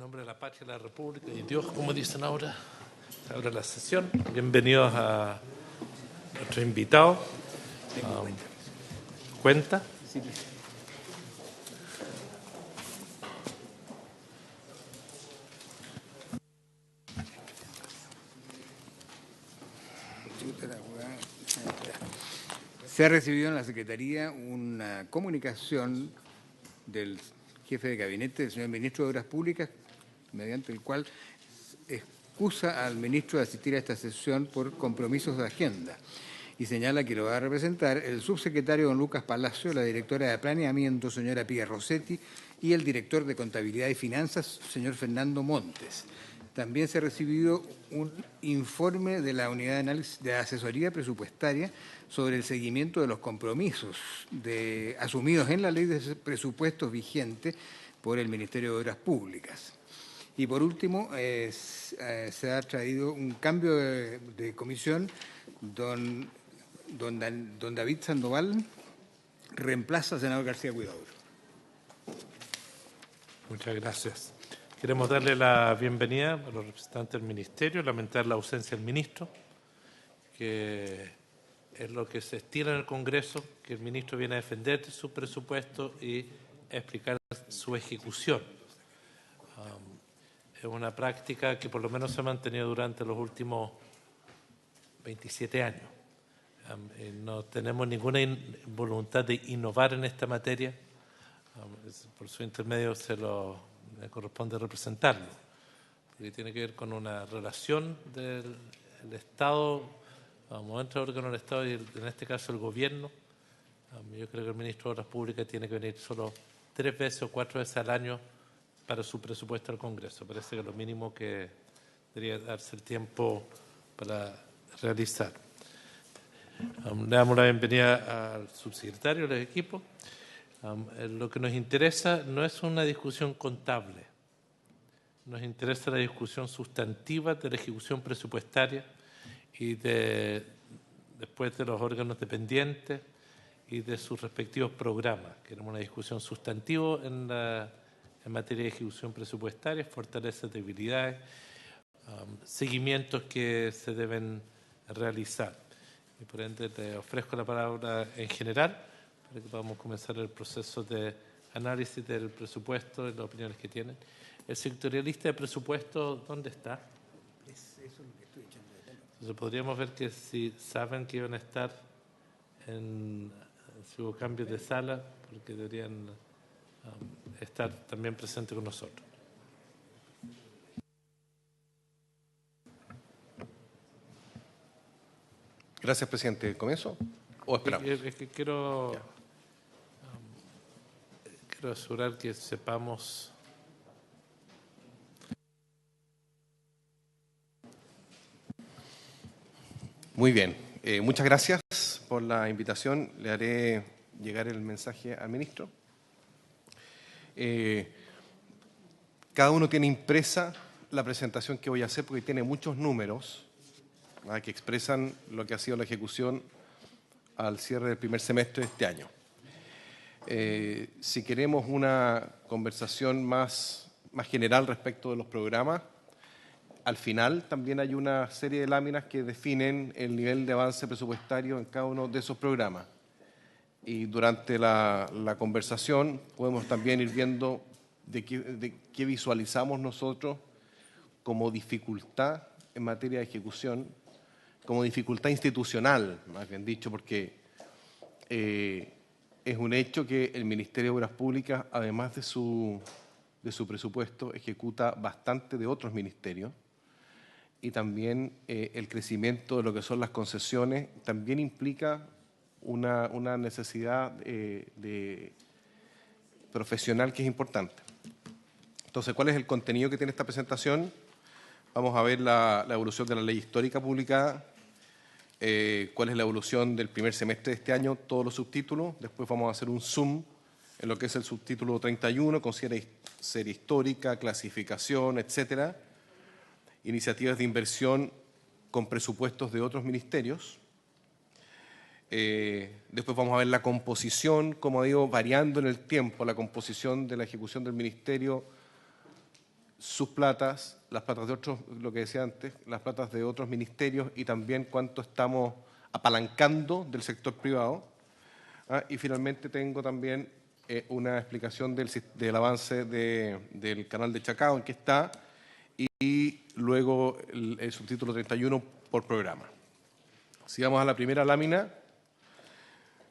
nombre de la patria, de la República y Dios, como dicen ahora, se abre la sesión. Bienvenidos a nuestro invitado. ¿Cuenta? Sí. Se ha recibido en la Secretaría una comunicación del jefe de gabinete, del señor ministro de Obras Públicas, mediante el cual excusa al ministro de asistir a esta sesión por compromisos de agenda y señala que lo va a representar el subsecretario don Lucas Palacio, la directora de Planeamiento, señora Pía Rossetti, y el director de Contabilidad y Finanzas, señor Fernando Montes. También se ha recibido un informe de la Unidad de Análisis de Asesoría Presupuestaria sobre el seguimiento de los compromisos asumidos en la Ley de Presupuestos vigente por el Ministerio de Obras Públicas. Y por último, se ha traído un cambio de comisión. Don David Sandoval reemplaza al senador García Huidobro. Muchas gracias. Queremos darle la bienvenida a los representantes del Ministerio, lamentar la ausencia del ministro, que es lo que se estila en el Congreso, que el ministro viene a defender su presupuesto y a explicar su ejecución. Es una práctica que por lo menos se ha mantenido durante los últimos 27 años. No tenemos ninguna voluntad de innovar en esta materia. Por su intermedio me corresponde representarlo, porque tiene que ver con una relación del Estado, entre órganos del Estado y en este caso el Gobierno. Yo creo que el ministro de Obras Públicas tiene que venir solo 3 veces o 4 veces al año para su presupuesto al Congreso. Parece que es lo mínimo que debería darse el tiempo para realizar. Le damos la bienvenida al subsecretario del equipo. Lo que nos interesa no es una discusión contable, nos interesa la discusión sustantiva de la ejecución presupuestaria y después de los órganos dependientes y de sus respectivos programas. Queremos una discusión sustantiva en materia de ejecución presupuestaria, fortalezas, debilidades, seguimientos que se deben realizar. Y por ende te ofrezco la palabra en general para que podamos comenzar el proceso de análisis del presupuesto y las opiniones que tienen. ¿El sectorialista de presupuesto dónde está? Eso es lo que estoy echando de menos. Entonces podríamos ver que si saben que iban a estar si hubo cambios de sala, porque deberían estar también presentes con nosotros. Gracias, presidente. ¿Comienzo o esperamos? Es que quiero asegurar que sepamos. Muy bien. Muchas gracias por la invitación. Le haré llegar el mensaje al ministro. Cada uno tiene impresa la presentación que voy a hacer porque tiene muchos números que expresan lo que ha sido la ejecución al cierre del primer semestre de este año. Si queremos una conversación más general respecto de los programas, al final también hay una serie de láminas que definen el nivel de avance presupuestario en cada uno de esos programas. Y durante la conversación podemos también ir viendo de qué visualizamos nosotros como dificultad en materia de ejecución, como dificultad institucional, más bien dicho, porque es un hecho que el Ministerio de Obras Públicas, además de su presupuesto, ejecuta bastante de otros ministerios, y también el crecimiento de lo que son las concesiones también implica una necesidad profesional que es importante. Entonces, ¿cuál es el contenido que tiene esta presentación? Vamos a ver la evolución de la ley histórica publicada, cuál es la evolución del primer semestre de este año, todos los subtítulos. Después vamos a hacer un zoom en lo que es el subtítulo 31, con serie histórica, clasificación, etcétera. Iniciativas de inversión con presupuestos de otros ministerios. Después vamos a ver la composición, como digo, variando en el tiempo, la composición de la ejecución del ministerio sus platas, las platas de otros, lo que decía antes, las platas de otros ministerios y también cuánto estamos apalancando del sector privado. Y finalmente tengo también una explicación del avance del canal de Chacao, en que está, y luego el subtítulo 31 por programa. Si vamos a la primera lámina,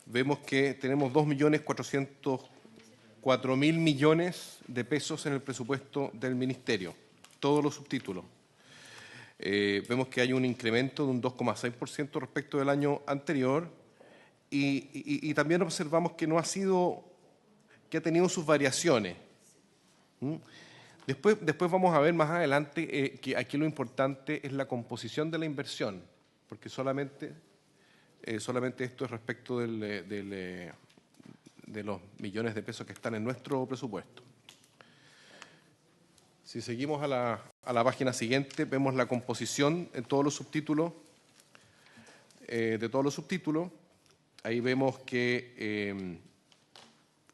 vemos que tenemos 2.404.000 millones de pesos en el presupuesto del Ministerio, todos los subtítulos. Vemos que hay un incremento de un 2,6% respecto del año anterior y también observamos que no ha sido, que ha tenido sus variaciones. Después vamos a ver más adelante que aquí lo importante es la composición de la inversión, porque solamente esto es respecto de los millones de pesos que están en nuestro presupuesto. Si seguimos a la página siguiente, vemos la composición en todos los subtítulos, de todos los subtítulos. Ahí vemos que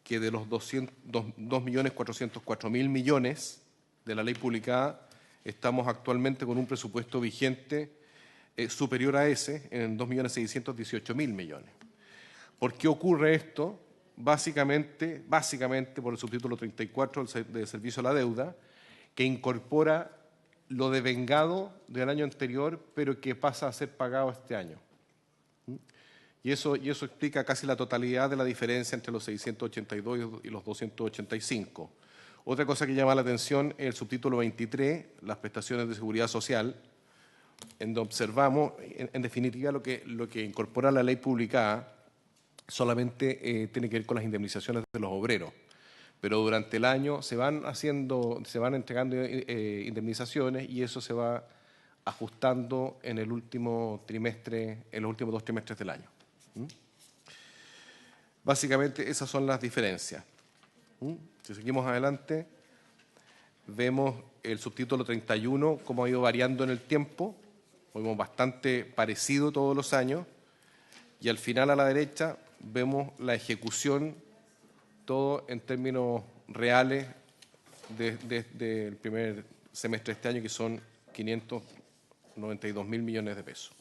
de los 2.404.000 millones de la ley publicada, estamos actualmente con un presupuesto vigente superior a ese, en 2.618.000 millones. ¿Por qué ocurre esto? Básicamente por el subtítulo 34 de Servicio a la Deuda, que incorpora lo devengado del año anterior, pero que pasa a ser pagado este año. Y eso explica casi la totalidad de la diferencia entre los 682 y los 285. Otra cosa que llama la atención es el subtítulo 23, las prestaciones de seguridad social, en donde observamos, en definitiva, lo que incorpora la ley publicada solamente tiene que ver con las indemnizaciones de los obreros. Pero durante el año se van entregando indemnizaciones y eso se va ajustando en el último trimestre, en los últimos 2 trimestres del año. Básicamente esas son las diferencias. Si seguimos adelante, vemos el subtítulo 31, cómo ha ido variando en el tiempo. Vemos bastante parecido todos los años. Y al final, a la derecha, vemos la ejecución, todo en términos reales desde el primer semestre de este año, que son 592.000 millones de pesos.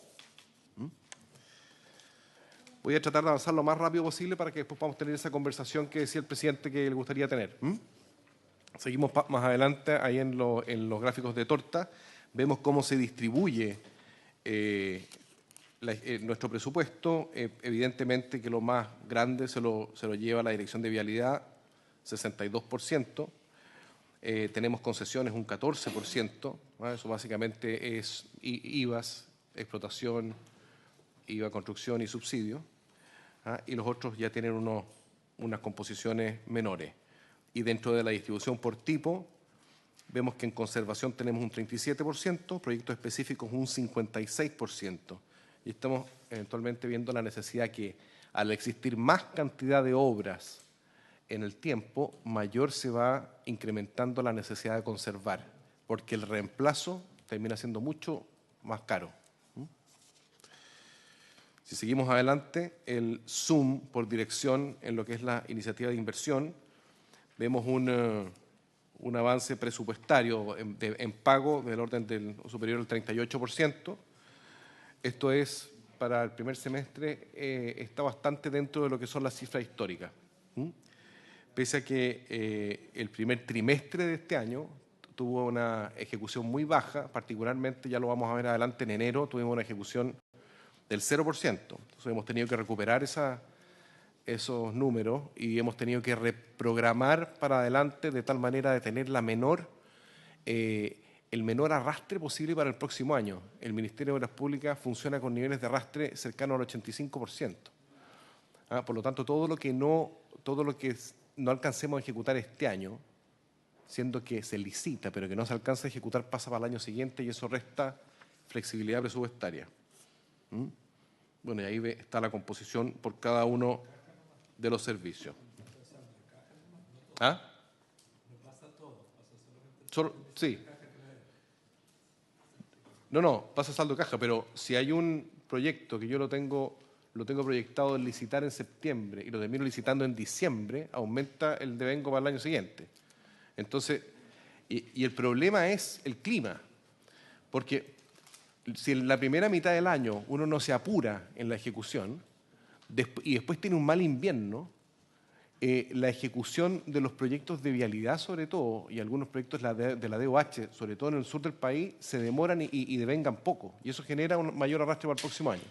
Voy a tratar de avanzar lo más rápido posible para que después podamos tener esa conversación que decía el presidente que le gustaría tener. Seguimos más adelante, ahí en los gráficos de torta, vemos cómo se distribuye nuestro presupuesto. Evidentemente que lo más grande se lo lleva la Dirección de Vialidad, 62%. Tenemos concesiones, un 14%. Eso básicamente es IVAs, explotación, IVA, construcción y subsidio. Y los otros ya tienen unas composiciones menores. Y dentro de la distribución por tipo, vemos que en conservación tenemos un 37%, proyectos específicos un 56%. Y estamos eventualmente viendo la necesidad que, al existir más cantidad de obras en el tiempo, mayor se va incrementando la necesidad de conservar, porque el reemplazo termina siendo mucho más caro. Si seguimos adelante, el zoom por dirección en lo que es la iniciativa de inversión, vemos un avance presupuestario en pago del orden superior al 38%. Esto es, para el primer semestre, está bastante dentro de lo que son las cifras históricas. Pese a que el primer trimestre de este año tuvo una ejecución muy baja, particularmente, ya lo vamos a ver adelante, en enero tuvimos una ejecución del 0%. Entonces hemos tenido que recuperar esos números y hemos tenido que reprogramar para adelante de tal manera de tener el menor arrastre posible para el próximo año. El Ministerio de Obras Públicas funciona con niveles de arrastre cercanos al 85%. Por lo tanto, todo lo que no alcancemos a ejecutar este año, siendo que se licita, pero que no se alcanza a ejecutar, pasa para el año siguiente y eso resta flexibilidad presupuestaria. Bueno, y ahí está la composición por cada uno de los servicios. Sí. No, pasa saldo caja, pero si hay un proyecto que yo lo tengo proyectado de licitar en septiembre y lo termino licitando en diciembre, aumenta el devengo para el año siguiente. Entonces, Y el problema es el clima, porque si en la primera mitad del año uno no se apura en la ejecución y después tiene un mal invierno, la ejecución de los proyectos de vialidad, sobre todo, y algunos proyectos de la DOH, sobre todo en el sur del país, se demoran y devengan poco. Y eso genera un mayor arrastre para el próximo año.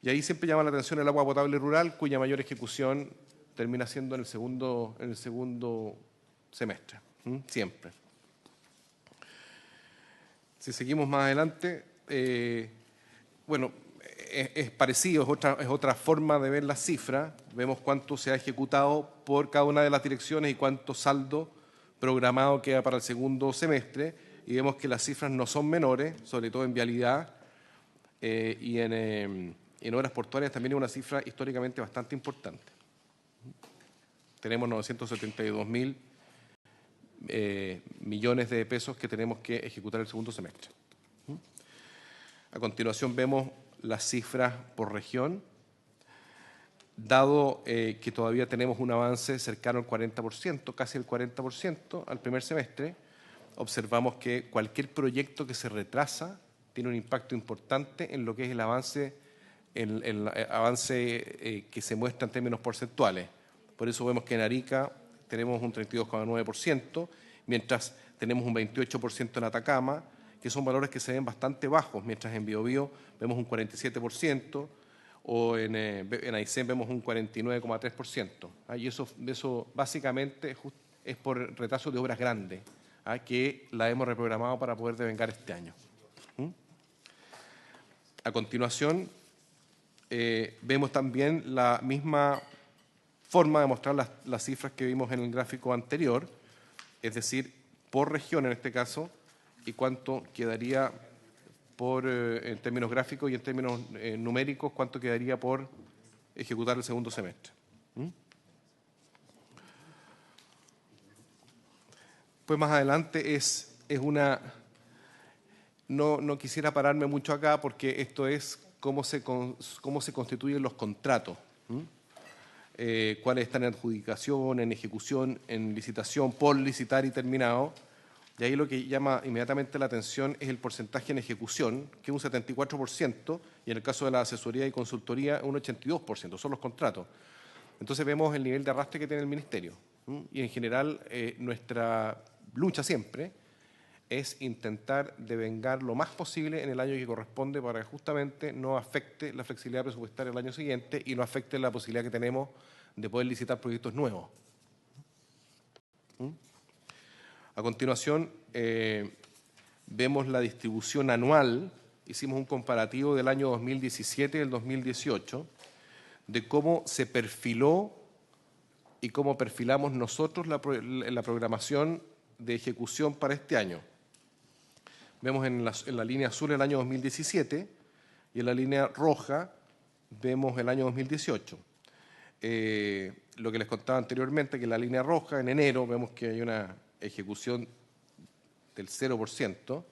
Y ahí siempre llama la atención el agua potable rural, cuya mayor ejecución termina siendo en el segundo semestre. Siempre. Si seguimos más adelante, bueno, es parecido, es otra forma de ver las cifras. Vemos cuánto se ha ejecutado por cada una de las direcciones y cuánto saldo programado queda para el segundo semestre. Y vemos que las cifras no son menores, sobre todo en vialidad y en obras portuarias también es una cifra históricamente bastante importante. Tenemos 972.000 millones de pesos que tenemos que ejecutar el segundo semestre. A continuación vemos las cifras por región. Dado que todavía tenemos un avance cercano al 40%, casi el 40% al primer semestre, observamos que cualquier proyecto que se retrasa tiene un impacto importante en lo que es el avance, que se muestra en términos porcentuales. Por eso vemos que en Arica tenemos un 32,9%, mientras tenemos un 28% en Atacama, que son valores que se ven bastante bajos, mientras en Biobío vemos un 47%, o en Aysén vemos un 49,3%. Y eso básicamente es por retraso de obras grandes, que la hemos reprogramado para poder devengar este año. A continuación, vemos también la misma forma de mostrar las cifras que vimos en el gráfico anterior, es decir, por región en este caso, y cuánto quedaría en términos gráficos y en términos numéricos, cuánto quedaría por ejecutar el segundo semestre. Pues más adelante es una... No quisiera pararme mucho acá porque esto es cómo se constituyen los contratos. Cuáles están en adjudicación, en ejecución, en licitación, por licitar y terminado. Y ahí lo que llama inmediatamente la atención es el porcentaje en ejecución, que es un 74%, y en el caso de la asesoría y consultoría, un 82%, son los contratos. Entonces vemos el nivel de arrastre que tiene el Ministerio. Y en general, nuestra lucha siempre es intentar devengar lo más posible en el año que corresponde para que justamente no afecte la flexibilidad presupuestaria el año siguiente y no afecte la posibilidad que tenemos de poder licitar proyectos nuevos. A continuación, vemos la distribución anual. Hicimos un comparativo del año 2017 y el 2018 de cómo se perfiló y cómo perfilamos nosotros la programación de ejecución para este año. Vemos en la línea azul el año 2017 y en la línea roja vemos el año 2018. Lo que les contaba anteriormente, que en la línea roja, en enero, vemos que hay una ejecución del 0%,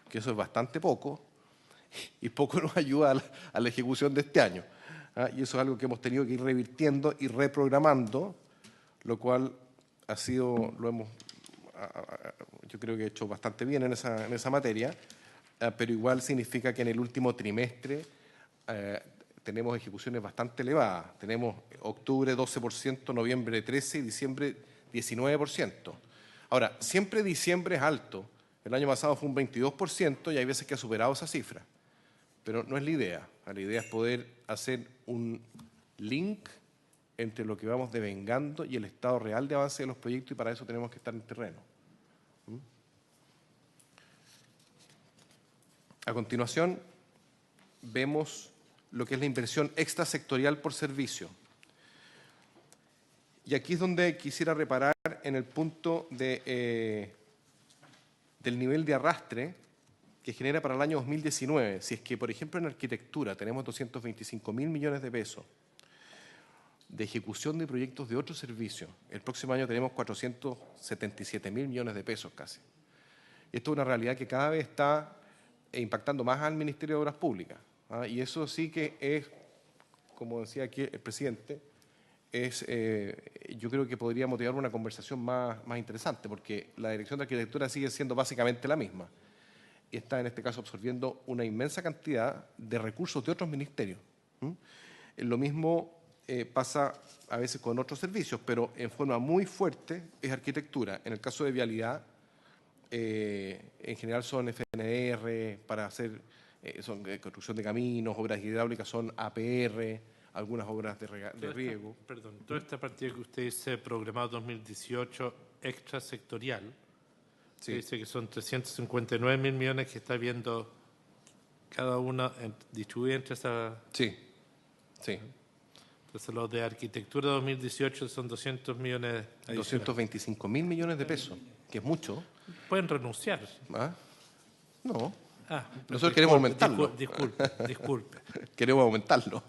que eso es bastante poco, y poco nos ayuda a la ejecución de este año. Y eso es algo que hemos tenido que ir revirtiendo y reprogramando, lo cual yo creo que he hecho bastante bien en esa materia, pero igual significa que en el último trimestre tenemos ejecuciones bastante elevadas. Tenemos octubre 12%, noviembre 13% y diciembre 19%. Ahora, siempre diciembre es alto. El año pasado fue un 22% y hay veces que ha superado esa cifra. Pero no es la idea. La idea es poder hacer un link entre lo que vamos devengando y el estado real de avance de los proyectos, y para eso tenemos que estar en terreno. A continuación, vemos lo que es la inversión extrasectorial por servicio. Y aquí es donde quisiera reparar en el punto del nivel de arrastre que genera para el año 2019. Si es que, por ejemplo, en arquitectura tenemos 225.000 millones de pesos de ejecución de proyectos de otros servicios, el próximo año tenemos 477.000 millones de pesos casi. Esto es una realidad que cada vez está impactando más al Ministerio de Obras Públicas. Y eso sí que es, como decía aquí el presidente, yo creo que podría motivar una conversación más interesante, porque la Dirección de Arquitectura sigue siendo básicamente la misma y está en este caso absorbiendo una inmensa cantidad de recursos de otros ministerios. Lo mismo pasa a veces con otros servicios, pero en forma muy fuerte es arquitectura. En el caso de vialidad, en general son FNR para hacer son construcción de caminos, obras hidráulicas son APR, algunas obras de riego. Perdón, toda esta partida que usted dice, programado 2018, extrasectorial, Sí. dice que son 359.000 millones que está viendo cada una distribuida entre esas. Sí, sí. Entonces, los de arquitectura 2018 son 200 millones adicionales. 225.000 millones de pesos, que es mucho. Pueden renunciar. ¿Ah? No, Nosotros queremos aumentarlo. Disculpe. Queremos aumentarlo.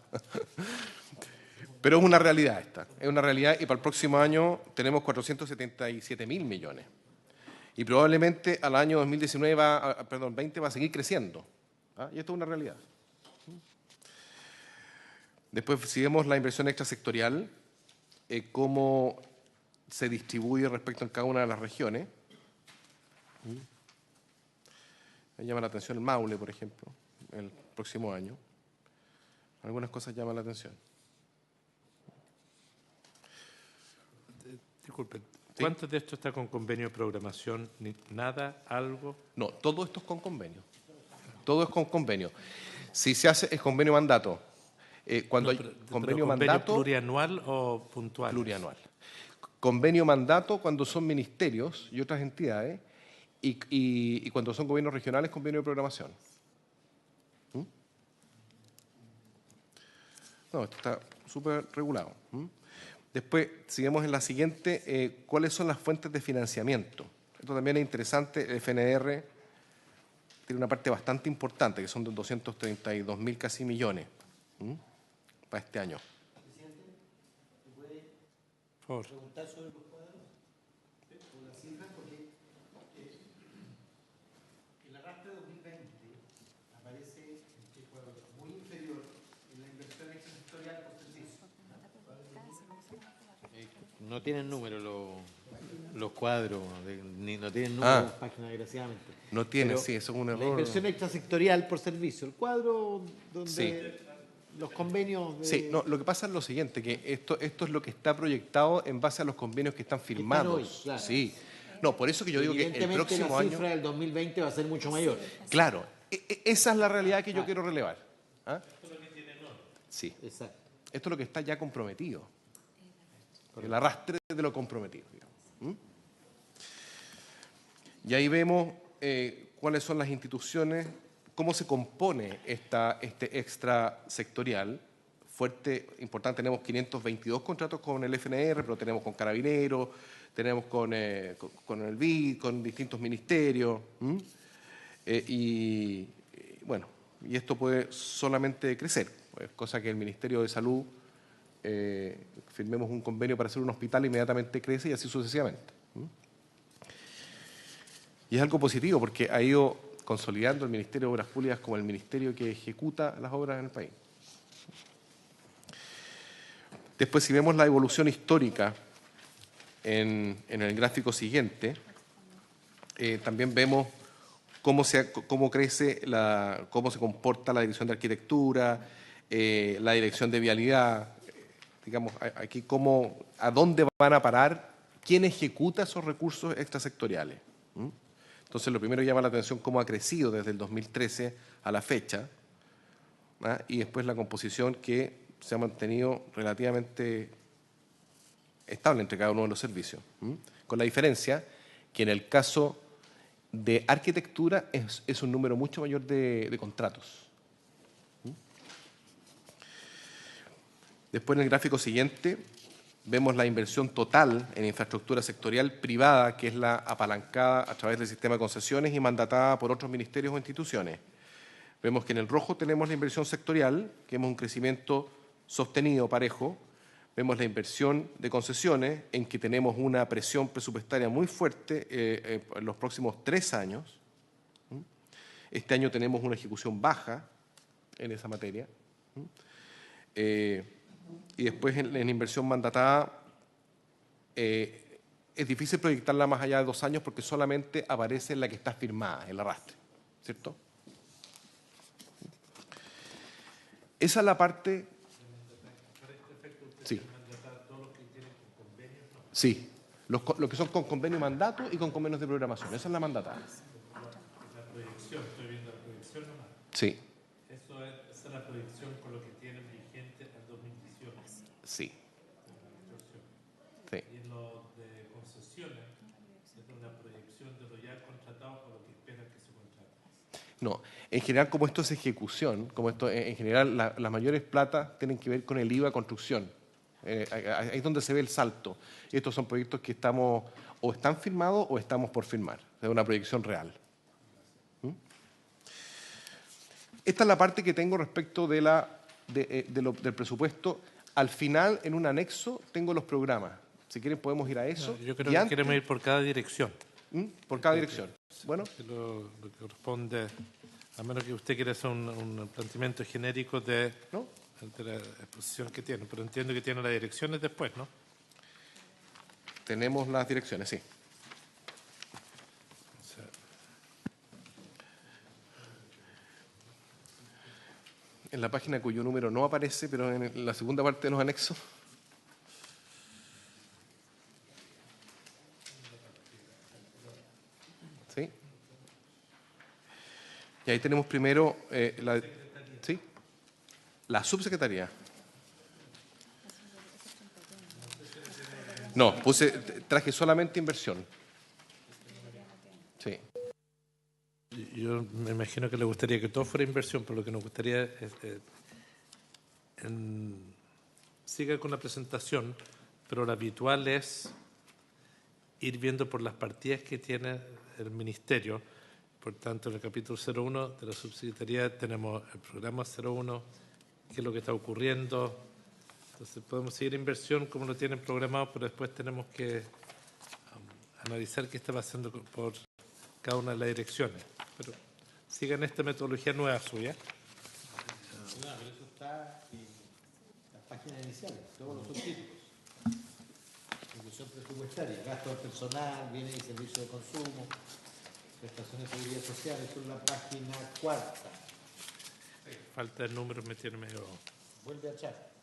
Pero es una realidad esta, es una realidad, y para el próximo año tenemos 477.000 millones. Y probablemente al año 2019 20 va a seguir creciendo. Y esto es una realidad. Después, si vemos la inversión extrasectorial, cómo se distribuye respecto a cada una de las regiones. Me llama la atención el Maule, por ejemplo, el próximo año. Algunas cosas llaman la atención. Disculpe, ¿cuánto de esto está con convenio de programación? ¿Nada? ¿Algo? No, todo esto es con convenio. Todo es con convenio. Si se hace, es convenio mandato. Cuando hay convenio mandato. ¿Plurianual o puntual? Plurianual. Convenio mandato cuando son ministerios y otras entidades, y cuando son gobiernos regionales, convenio de programación. No, esto está súper regulado. Después, si vemos en la siguiente, ¿cuáles son las fuentes de financiamiento? Esto también es interesante. El FNR tiene una parte bastante importante, que son de 232.000 casi millones para este año. Presidente, ¿me puede Por favor. preguntar sobre los cuadros? O las cifras, porque en la rastra 2020 aparece este cuadro muy inferior en la inversión extrasectorial por servicio. No tienen número los cuadros, no tienen número páginas, desgraciadamente. No tiene, Pero sí, eso es un error. la inversión extrasectorial por servicio, el cuadro donde Sí. los convenios de... Sí, no, lo que pasa es lo siguiente, que esto es lo que está proyectado en base a los convenios que están firmados. hoy, claro. Sí. No, por eso que yo digo que el Evidentemente, próximo la año. cifra del 2020 va a ser mucho mayor. Claro, esa es la realidad que yo quiero relevar. Sí. Exacto. Esto es lo que está ya comprometido. El arrastre de lo comprometido. Digamos. Y ahí vemos cuáles son las instituciones, cómo se compone este extra sectorial. Fuerte, importante, tenemos 522 contratos con el FNR, pero tenemos con Carabineros, tenemos con el BID, con distintos ministerios. Y bueno, y esto puede solamente crecer, pues, cosa que el Ministerio de Salud firmemos un convenio para hacer un hospital, inmediatamente crece y así sucesivamente. Y es algo positivo porque ha ido consolidando el Ministerio de Obras Públicas como el ministerio que ejecuta las obras en el país. Después, si vemos la evolución histórica en el gráfico siguiente, también vemos cómo crece, cómo se comporta la Dirección de Arquitectura, la Dirección de Vialidad, digamos, aquí a dónde van a parar, quién ejecuta esos recursos extrasectoriales. Entonces, lo primero que llama la atención cómo ha crecido desde el 2013 a la fecha, y después la composición que se ha mantenido relativamente estable entre cada uno de los servicios, con la diferencia que en el caso de arquitectura es un número mucho mayor de contratos. Después, en el gráfico siguiente, vemos la inversión total en infraestructura sectorial privada, que es la apalancada a través del sistema de concesiones y mandatada por otros ministerios o instituciones. Vemos que en el rojo tenemos la inversión sectorial, que vemos un crecimiento sostenido, parejo. Vemos la inversión de concesiones, en que tenemos una presión presupuestaria muy fuerte en los próximos 3 años. Este año tenemos una ejecución baja en esa materia. Y después en inversión mandatada es difícil proyectarla más allá de 2 años porque solamente aparece en la que está firmada, el arrastre, ¿cierto? Esa es la parte... Sí. Sí, los que son con convenio mandato y con convenios de programación. Esa es la mandatada. La proyección, estoy viendo la proyección nomás. Sí, Esa es la proyección con lo que tienen vigente en 2018. sí. Sí. Y en lo de concesiones, es una proyección de lo ya contratado o lo que esperan que se contrate. No, en general, como esto es ejecución, como esto en general las mayores platas tienen que ver con el IVA construcción. Ahí es donde se ve el salto. Y estos son proyectos que estamos o están firmados o estamos por firmar. Es una proyección real. Esta es la parte que tengo respecto de del presupuesto. Al final, en un anexo, tengo los programas. Si quieren, podemos ir a eso. No, yo creo Y que antes, queremos ir por cada dirección. por cada dirección. Bueno, Que lo que corresponde, a menos que usted quiera hacer un planteamiento genérico de la exposición que tiene, pero entiendo que tiene las direcciones después, ¿no? tenemos las direcciones, sí. O sea, En la página cuyo número no aparece, pero en la segunda parte de los anexos. ¿Sí? Y ahí tenemos primero ¿sí? La subsecretaría. No, traje solamente inversión. Sí. yo me imagino que le gustaría que todo fuera inversión, pero lo que nos gustaría es siga con la presentación, pero lo habitual es ir viendo por las partidas que tiene el Ministerio. Por tanto, en el capítulo 01 de la subsecretaría tenemos el programa 01, qué es lo que está ocurriendo. Entonces podemos seguir inversión como lo tienen programado, pero después tenemos que analizar qué está pasando por cada una de las direcciones. Pero sigan esta metodología nueva suya. No, pero eso está en las páginas iniciales, todos los subtítulos. Ejecución presupuestaria, gasto personal, bienes y servicios de consumo, prestaciones de seguridad social, eso es la página 4. Falta el número, me tiene medio... Vuelve a echar.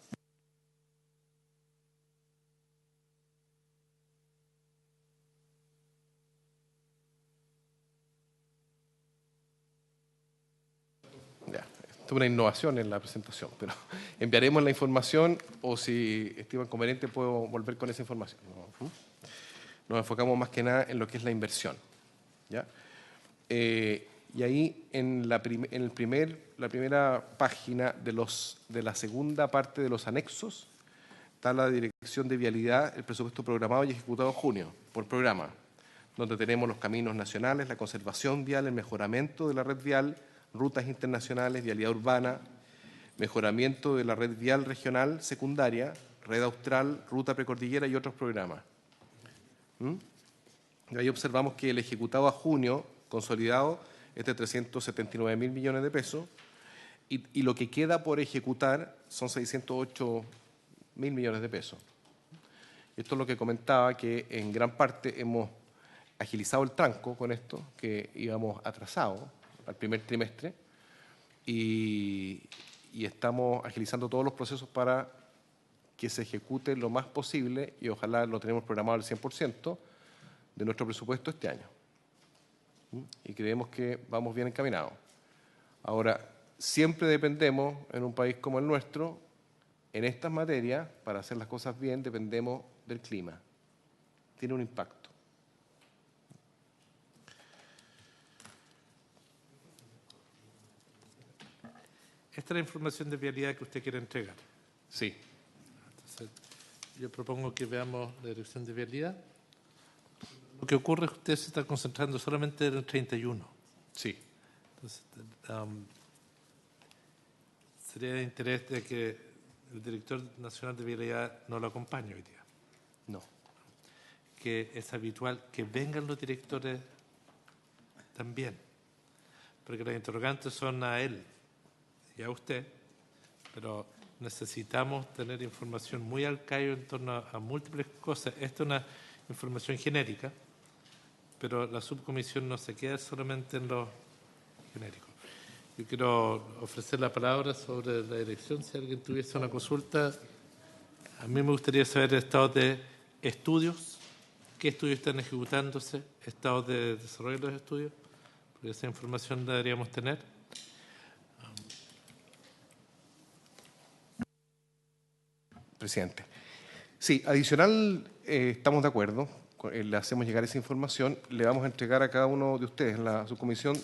Ya, esto es una innovación en la presentación, pero enviaremos la información o si estiman conveniente puedo volver con esa información. Nos enfocamos más que nada en lo que es la inversión. ¿Ya? Y ahí en la primera página de la segunda parte de los anexos está la Dirección de Vialidad, el presupuesto programado y ejecutado en junio por programa, donde tenemos los caminos nacionales, la conservación vial, el mejoramiento de la red vial, rutas internacionales, vialidad urbana, mejoramiento de la red vial regional secundaria, red austral, ruta precordillera y otros programas. Y ahí observamos que el ejecutado a junio, consolidado, es de 379.000 millones de pesos y lo que queda por ejecutar son 608.000 millones de pesos. Esto es lo que comentaba, que en gran parte hemos agilizado el tranco con esto, que íbamos atrasados al primer trimestre, y estamos agilizando todos los procesos para que se ejecute lo más posible y ojalá lo tenemos programado al 100% de nuestro presupuesto este año. Y creemos que vamos bien encaminados. Ahora, siempre dependemos, en un país como el nuestro, en estas materias, para hacer las cosas bien, dependemos del clima. Tiene un impacto. Esta es la información de vialidad que usted quiere entregar. Sí. Entonces, yo propongo que veamos la dirección de vialidad. Lo que ocurre es que usted se está concentrando solamente en el 31. Sí. Entonces, sería de interés de que el director nacional de vialidad no lo acompañe hoy día. No. Que es habitual que vengan los directores también, porque los interrogantes son a él y a usted, pero necesitamos tener información muy al callo en torno a múltiples cosas. Esta es una información genérica, pero la subcomisión no se queda solamente en lo genérico. Yo quiero ofrecer la palabra sobre la dirección. Si alguien tuviese una consulta, a mí me gustaría saber el estado de estudios, qué estudios están ejecutándose, estado de desarrollo de los estudios, porque esa información la deberíamos tener. Presidente. Sí, adicional, estamos de acuerdo, le hacemos llegar esa información, le vamos a entregar a cada uno de ustedes en la subcomisión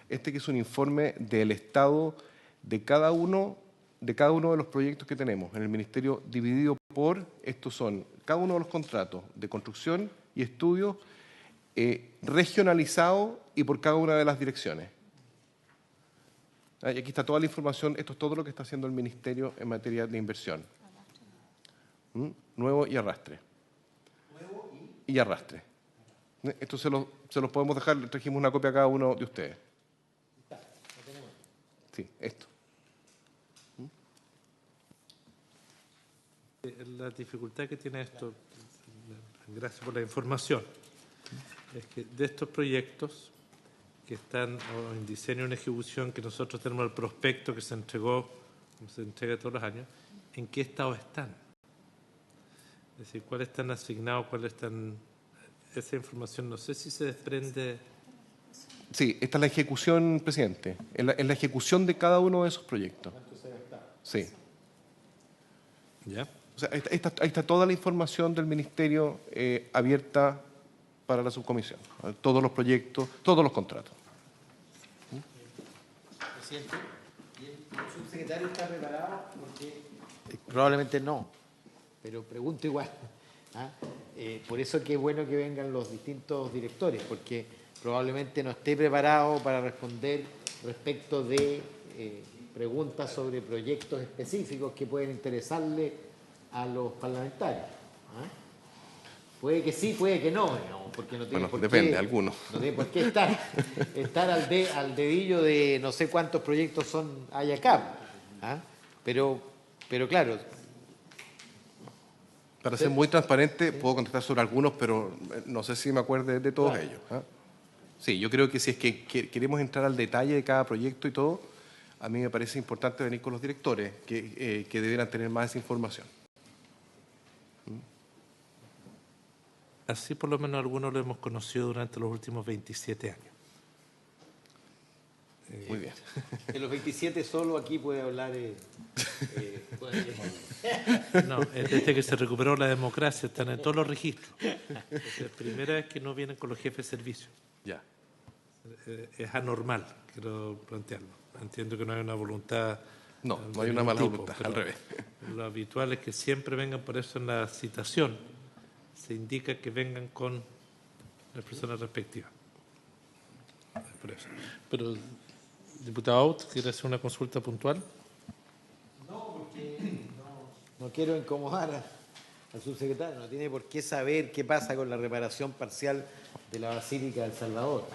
que es un informe del estado de cada uno de los proyectos que tenemos en el Ministerio, dividido por, estos son cada uno de los contratos de construcción y estudios, regionalizado y por cada una de las direcciones. Y aquí está toda la información, esto es todo lo que está haciendo el Ministerio en materia de inversión. Nuevo y arrastre. Nuevo y arrastre. Esto se los podemos dejar, le trajimos una copia a cada uno de ustedes. Sí, esto. La dificultad que tiene esto, gracias por la información, es que de estos proyectos que están en diseño y en ejecución, que nosotros tenemos el prospecto que se entregó, como se entrega todos los años, ¿en qué estado están? Es decir, ¿cuáles están asignados? ¿Cuáles están...? Esa información no sé si se desprende... Sí, esta es la ejecución, presidente. Es la ejecución de cada uno de esos proyectos. Sí. ¿Ya? O sea, ahí está toda la información del Ministerio abierta para la subcomisión. Todos los proyectos, todos los contratos. Presidente, ¿y el subsecretario está preparado? Porque probablemente no, pero pregunto igual. Por eso que es bueno que vengan los distintos directores, porque probablemente no esté preparado para responder respecto de preguntas sobre proyectos específicos que pueden interesarle a los parlamentarios. Puede que sí, puede que no, digamos, porque no tiene por depende, qué, algunos. No tiene por qué estar al dedillo de no sé cuántos proyectos hay acá. Pero claro. Para ser muy transparente, puedo contestar sobre algunos, pero no sé si me acuerde de todos ellos. Sí, yo creo que si es que queremos entrar al detalle de cada proyecto y todo, a mí me parece importante venir con los directores que debieran tener más esa información. Así por lo menos algunos lo hemos conocido durante los últimos 27 años. Muy bien. En los 27 solo aquí puede hablar... No, es desde que se recuperó la democracia, están en todos los registros. Es la primera vez que no vienen con los jefes de servicio. Ya. Es anormal, quiero plantearlo. Entiendo que no hay una voluntad... No hay una mala voluntad, al revés. Lo habitual es que siempre vengan, por eso en la citación se indica que vengan con las personas respectivas. Por eso. Pero, diputado Out, ¿quiere hacer una consulta puntual? No, porque no quiero incomodar al subsecretario. No tiene por qué saber qué pasa con la reparación parcial de la Basílica del Salvador.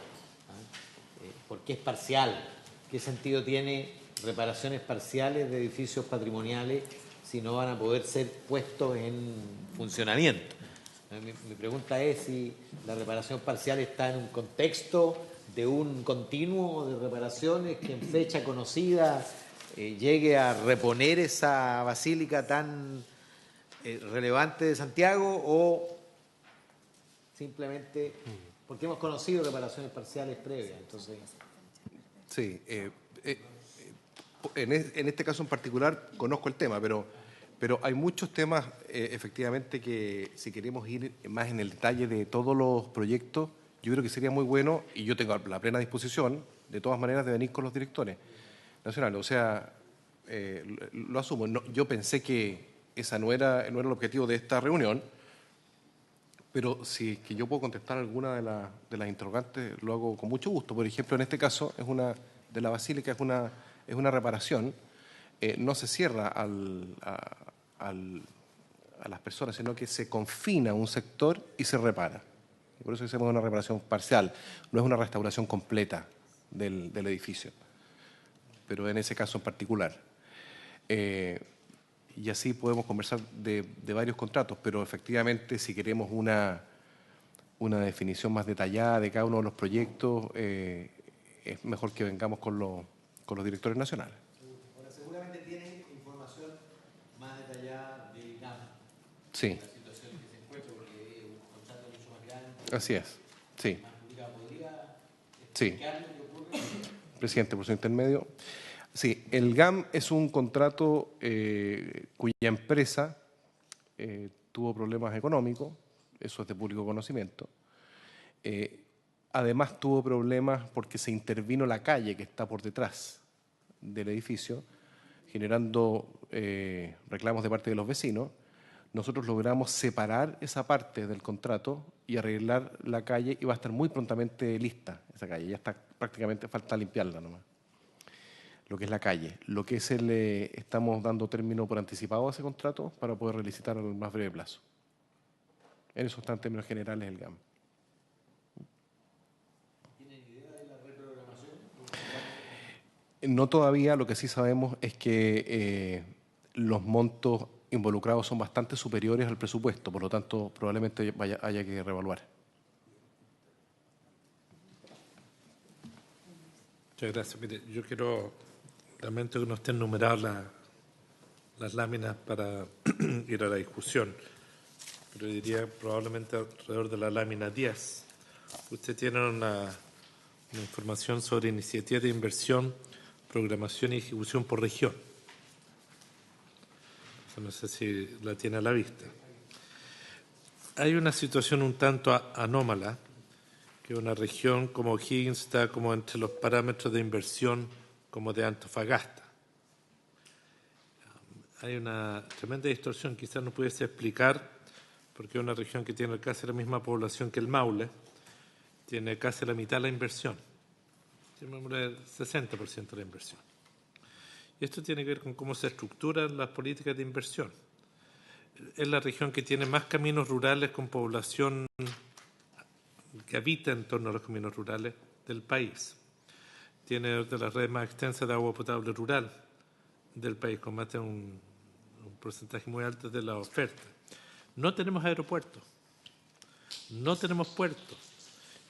¿Por qué es parcial? ¿Qué sentido tiene reparaciones parciales de edificios patrimoniales si no van a poder ser puestos en funcionamiento? Mi pregunta es si la reparación parcial está en un contexto de un continuo de reparaciones que en fecha conocida llegue a reponer esa basílica tan relevante de Santiago, o simplemente porque hemos conocido reparaciones parciales previas. Entonces, sí, en este caso en particular conozco el tema, pero hay muchos temas efectivamente que si queremos ir más en el detalle de todos los proyectos, yo creo que sería muy bueno, y yo tengo la plena disposición, de todas maneras, de venir con los directores nacionales. O sea, lo asumo. No, yo pensé que ese no era el objetivo de esta reunión, pero si es que yo puedo contestar alguna de las interrogantes, lo hago con mucho gusto. Por ejemplo, en este caso, de la Basílica es una reparación, no se cierra a las personas, sino que se confina un sector y se repara. Por eso hacemos una reparación parcial, no es una restauración completa del edificio, pero en ese caso en particular. y así podemos conversar de varios contratos, pero efectivamente si queremos una definición más detallada de cada uno de los proyectos, es mejor que vengamos con los directores nacionales. Ahora, seguramente tienen información más detallada del GAM, Sí, la situación en que se encuentra, porque es un contrato mucho más grande, así es. Sí, más complicado. ¿Podría sí. explicar lo que ocurre? Presidente, por su intermedio. Sí, el GAM es un contrato cuya empresa tuvo problemas económicos, eso es de público conocimiento. Además tuvo problemas porque se intervino la calle que está por detrás del edificio, generando reclamos de parte de los vecinos. Nosotros logramos separar esa parte del contrato y arreglar la calle y va a estar muy prontamente lista esa calle. Ya está prácticamente, falta limpiarla nomás. Lo que es la calle. Lo que es estamos dando término por anticipado a ese contrato para poder relicitar al más breve plazo. En eso está en términos generales el GAM. ¿Tienen idea de la reprogramación? No todavía, lo que sí sabemos es que los montos involucrados son bastante superiores al presupuesto, por lo tanto probablemente haya que reevaluar. Muchas gracias. Mire, yo lamento que no estén numeradas las láminas para ir a la discusión, pero diría probablemente alrededor de la lámina 10. Usted tiene una información sobre iniciativas de inversión, programación y ejecución por región. No sé si la tiene a la vista. Hay una situación un tanto anómala, que una región como O'Higgins está como entre los parámetros de inversión como de Antofagasta. Hay una tremenda distorsión, quizás no pudiese explicar, porque es una región que tiene casi la misma población que el Maule, tiene casi la mitad de la inversión, tiene el 60% de la inversión. Y esto tiene que ver con cómo se estructuran las políticas de inversión. Es la región que tiene más caminos rurales con población que habita en torno a los caminos rurales del país. Tiene de las redes más extensas de agua potable rural del país, con más de un porcentaje muy alto de la oferta. No tenemos aeropuertos, no tenemos puertos,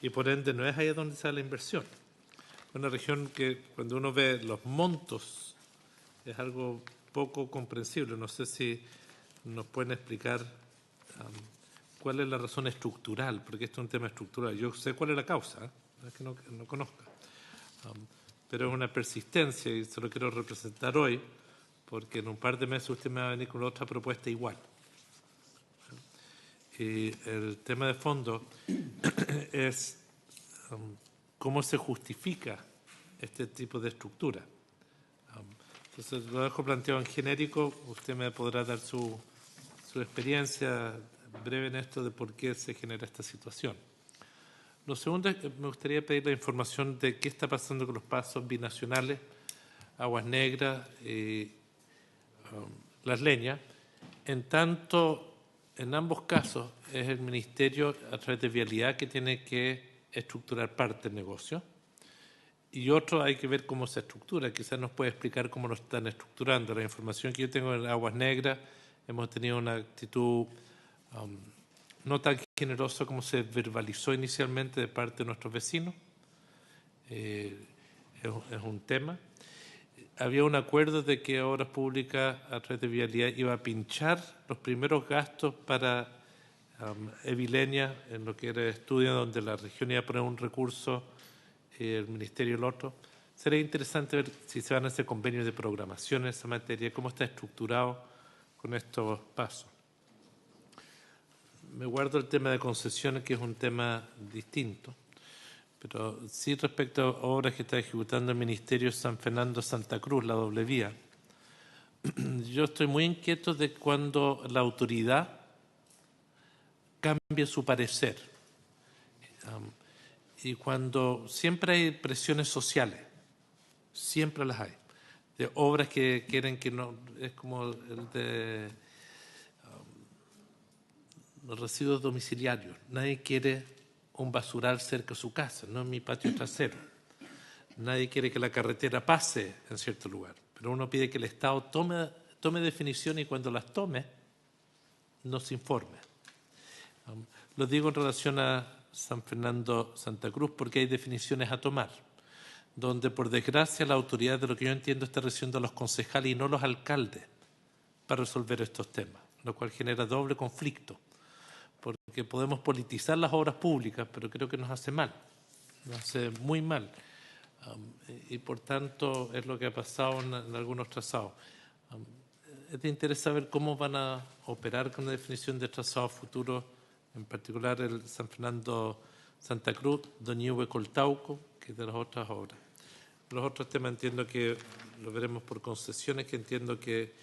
y por ende no es ahí donde sale la inversión. Es una región que cuando uno ve los montos es algo poco comprensible. No sé si nos pueden explicar cuál es la razón estructural, porque esto es un tema estructural. Yo sé cuál es la causa, no es que no conozca, pero es una persistencia y se lo quiero representar hoy, porque en un par de meses usted me va a venir con otra propuesta igual. Y el tema de fondo es cómo se justifica este tipo de estructura. Entonces, lo dejo planteado en genérico, usted me podrá dar su experiencia breve en esto de por qué se genera esta situación. Lo segundo es que me gustaría pedir la información de qué está pasando con los pasos binacionales, Aguas Negras y Las Leñas. En tanto, en ambos casos es el Ministerio a través de Vialidad que tiene que estructurar parte del negocio y otro hay que ver cómo se estructura. Quizás nos puede explicar cómo lo están estructurando. La información que yo tengo en Aguas Negras, hemos tenido una actitud no tan generosa como se verbalizó inicialmente de parte de nuestros vecinos. Es un tema. Había un acuerdo de que Obras Públicas a través de Vialidad iba a pinchar los primeros gastos para Evilenia en lo que era el estudio donde la región iba a poner un recurso y el Ministerio el otro. Sería interesante ver si se van a hacer convenios de programación en esa materia, cómo está estructurado con estos pasos. Me guardo el tema de concesiones, que es un tema distinto, pero sí respecto a obras que está ejecutando el Ministerio San Fernando-Santa Cruz, la doble vía. Yo estoy muy inquieto de cuando la autoridad cambie su parecer. Y cuando siempre hay presiones sociales, siempre las hay, de obras que quieren que no, es como el de los residuos domiciliarios. Nadie quiere un basural cerca de su casa, no en mi patio trasero. Nadie quiere que la carretera pase en cierto lugar, pero uno pide que el Estado tome tome definiciones y cuando las tome, nos informe. Lo digo en relación a San Fernando, Santa Cruz, porque hay definiciones a tomar, donde por desgracia la autoridad, de lo que yo entiendo, está recibiendo a los concejales y no los alcaldes para resolver estos temas, lo cual genera doble conflicto, porque podemos politizar las obras públicas, pero creo que nos hace mal, nos hace muy mal. Y por tanto es lo que ha pasado en algunos trazados. Es de interés saber cómo van a operar con la definición de trazados futuros, en particular el San Fernando Santa Cruz, Doñihue Coltauco, que es de las otras obras. Los otros temas entiendo que lo veremos por concesiones, que entiendo que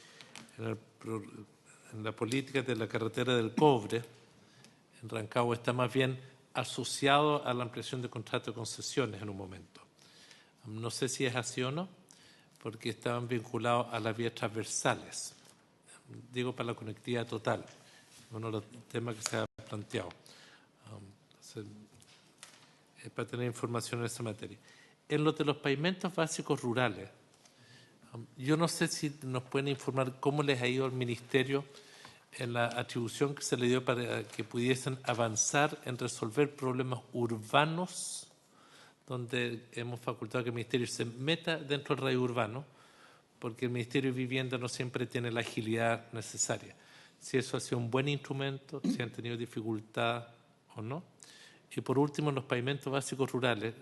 en la política de la carretera del cobre, en Rancagua está más bien asociado a la ampliación de contrato de concesiones en un momento. No sé si es así o no, porque estaban vinculados a las vías transversales. Digo, para la conectividad total, uno de los temas que se ha planteado. Es para tener información en esa materia. En lo de los pavimentos básicos rurales, yo no sé si nos pueden informar cómo les ha ido al Ministerio en la atribución que se le dio para que pudiesen avanzar en resolver problemas urbanos, donde hemos facultado que el Ministerio se meta dentro del radio urbano, porque el Ministerio de Vivienda no siempre tiene la agilidad necesaria. Si eso ha sido un buen instrumento, si han tenido dificultad o no. Y por último, en los pavimentos básicos rurales,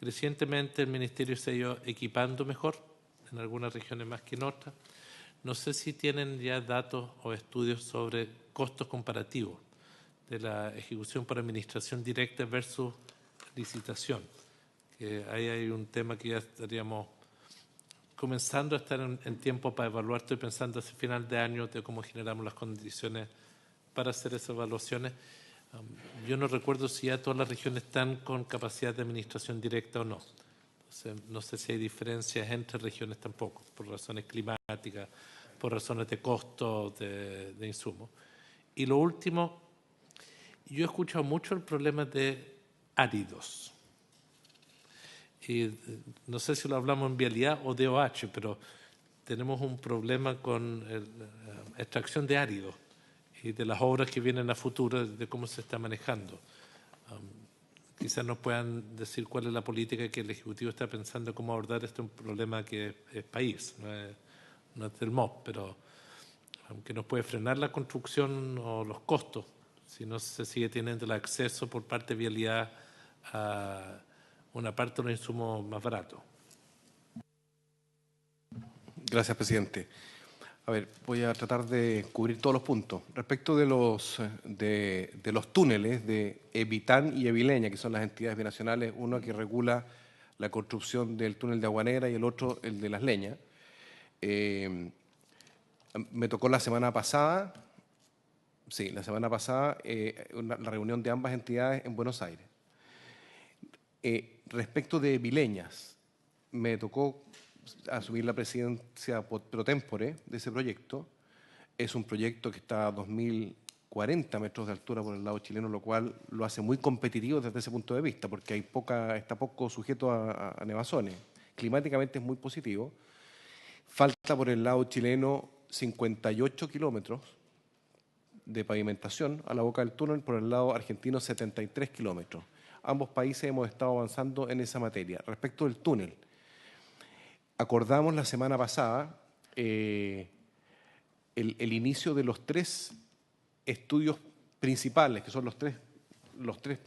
crecientemente el Ministerio se ha ido equipando mejor, en algunas regiones más que en otras. No sé si tienen ya datos o estudios sobre costos comparativos de la ejecución por administración directa versus licitación. Que ahí hay un tema que ya estaríamos comenzando a estar en tiempo para evaluar. Estoy pensando hacia final de año de cómo generamos las condiciones para hacer esas evaluaciones. Yo no recuerdo si ya todas las regiones están con capacidad de administración directa o no. Entonces, no sé si hay diferencias entre regiones tampoco, por razones climáticas, por razones de costo de insumos. Y lo último, yo he escuchado mucho el problema de áridos. Y no sé si lo hablamos en vialidad o DOH, pero tenemos un problema con la extracción de áridos y de las obras que vienen a futuro, de cómo se está manejando. Quizás nos puedan decir cuál es la política que el Ejecutivo está pensando cómo abordar este problema que es país, no es del MOP, pero aunque nos puede frenar la construcción o los costos, si no se sigue teniendo el acceso por parte de vialidad a una parte de los insumos más baratos. Gracias, presidente. A ver, voy a tratar de cubrir todos los puntos. Respecto de los túneles de Evitán y Evileña, que son las entidades binacionales, uno que regula la construcción del túnel de Agua Negra y el otro el de Las Leñas. Me tocó la semana pasada, la reunión de ambas entidades en Buenos Aires. Respecto de Vileñas, me tocó asumir la presidencia pro tempore de ese proyecto. Es un proyecto que está a 2.040 metros de altura por el lado chileno, lo cual lo hace muy competitivo desde ese punto de vista, porque está poco sujeto a nevazones. Climáticamente es muy positivo. Falta por el lado chileno 58 kilómetros de pavimentación a la boca del túnel, por el lado argentino 73 kilómetros. Ambos países hemos estado avanzando en esa materia. Respecto del túnel, acordamos la semana pasada el inicio de los 3 estudios principales, que son los tres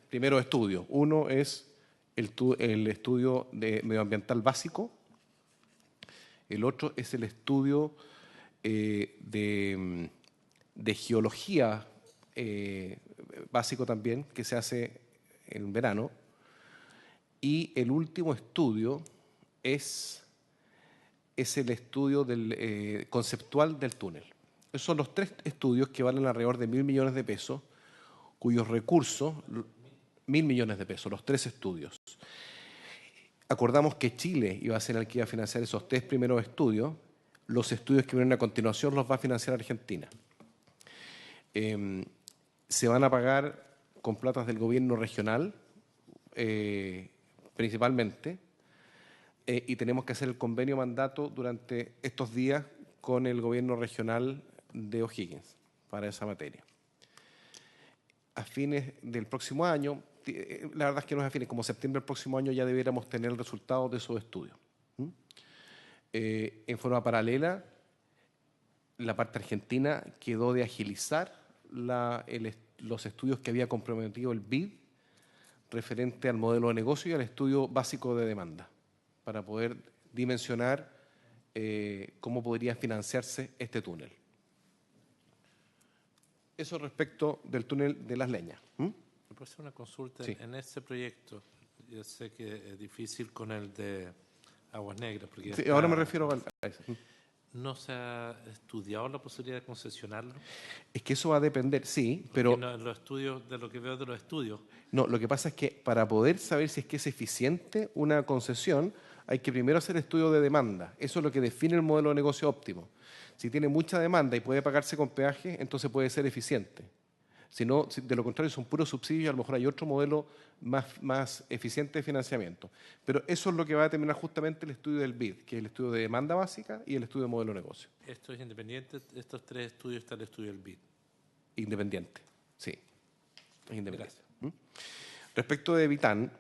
primeros estudios. Uno es el estudio medioambiental básico, el otro es el estudio de geología básico también, que se hace en verano, y el último estudio es el estudio conceptual del túnel. Esos son los 3 estudios que valen alrededor de 1.000 millones de pesos, cuyos recursos, 1.000 millones de pesos, los 3 estudios. Acordamos que Chile iba a ser el que iba a financiar esos 3 primeros estudios. Los estudios que vienen a continuación los va a financiar Argentina. Se van a pagar con platas del gobierno regional, principalmente, y tenemos que hacer el convenio mandato durante estos días con el gobierno regional de O'Higgins para esa materia. A fines del próximo año, la verdad es que no es a fines, como septiembre del próximo año ya debiéramos tener el resultado de esos estudios. En forma paralela, la parte argentina quedó de agilizar los estudios que había comprometido el BID referente al modelo de negocio y al estudio básico de demanda, para poder dimensionar cómo podría financiarse este túnel. Eso respecto del túnel de Las Leñas. ¿Me puedo hacer una consulta? Sí. En ese proyecto, yo sé que es difícil con el de Aguas Negras, porque Sí, ahora me refiero a ese. ¿no se ha estudiado la posibilidad de concesionarlo? Es que eso va a depender, sí, pero Porque no, en los estudios, de lo que veo de los estudios, no, lo que pasa es que para poder saber si es que es eficiente una concesión, hay que primero hacer estudio de demanda. Eso es lo que define el modelo de negocio óptimo. Si tiene mucha demanda y puede pagarse con peaje, entonces puede ser eficiente. Si no, de lo contrario, son puros subsidios, a lo mejor hay otro modelo más eficiente de financiamiento. Pero eso es lo que va a determinar justamente el estudio del BID, que es el estudio de demanda básica y el estudio de modelo de negocio. esto es independiente, estos tres estudios está el estudio del BID. Independiente, sí. Es independiente. Respecto de Vitán,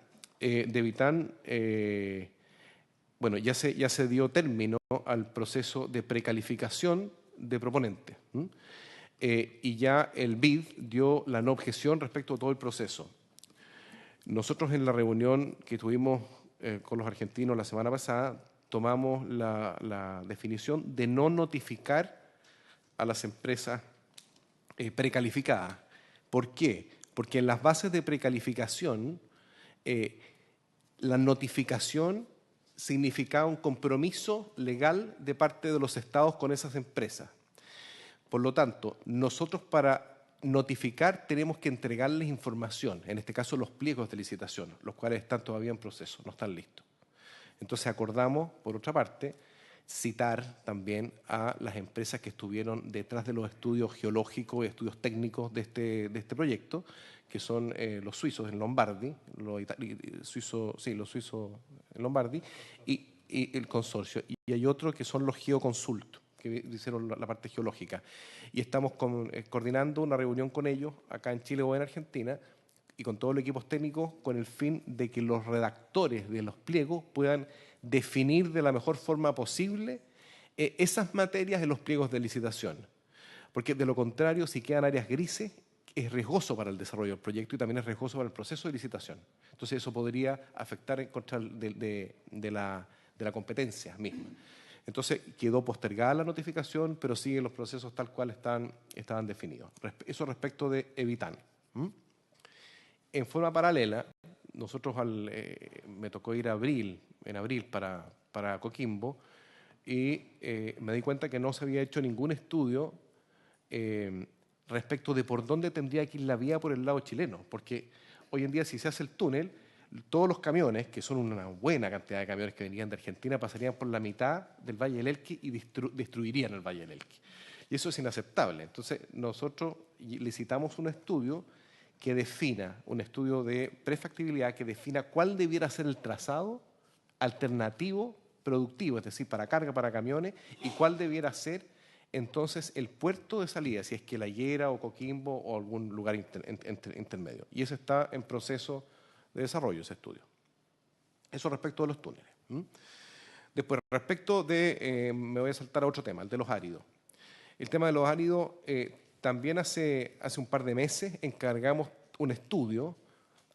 bueno, ya se dio término al proceso de precalificación de proponentes. Y ya el BID dio la no objeción respecto a todo el proceso. Nosotros en la reunión que tuvimos con los argentinos la semana pasada, tomamos la definición de no notificar a las empresas precalificadas. ¿Por qué? Porque en las bases de precalificación, la notificación significaba un compromiso legal de parte de los estados con esas empresas. Por lo tanto, nosotros para notificar tenemos que entregarles información, en este caso los pliegos de licitación, los cuales están todavía en proceso, no están listos. Entonces acordamos, por otra parte, citar también a las empresas que estuvieron detrás de los estudios geológicos y estudios técnicos de este proyecto, que son los suizos en Lombardi, los suizos en Lombardi, y el consorcio. Y hay otro que son los Geoconsult, que hicieron la parte geológica. Y estamos coordinando una reunión con ellos acá en Chile o en Argentina y con todos los equipos técnicos con el fin de que los redactores de los pliegos puedan definir de la mejor forma posible esas materias en los pliegos de licitación. Porque de lo contrario, si quedan áreas grises, es riesgoso para el desarrollo del proyecto y también es riesgoso para el proceso de licitación. Entonces eso podría afectar en contra de la competencia misma. Entonces quedó postergada la notificación, pero siguen los procesos tal cual estaban definidos. Eso respecto de Evitán. En forma paralela, nosotros me tocó ir en abril para Coquimbo y me di cuenta que no se había hecho ningún estudio respecto de por dónde tendría que ir la vía por el lado chileno, porque hoy en día si se hace el túnel, todos los camiones, que son una buena cantidad de camiones que venían de Argentina, pasarían por la mitad del Valle del Elqui y destruirían el Valle del Elqui. Y eso es inaceptable. Entonces nosotros licitamos un estudio que defina, un estudio de prefactibilidad que defina cuál debiera ser el trazado alternativo productivo, es decir, para carga, para camiones, y cuál debiera ser entonces el puerto de salida, si es que La Higuera o Coquimbo o algún lugar intermedio. Y eso está en proceso de desarrollo, ese estudio. Eso respecto de los túneles. Después, respecto de, me voy a saltar a otro tema, el de los áridos. El tema de los áridos, también hace un par de meses encargamos un estudio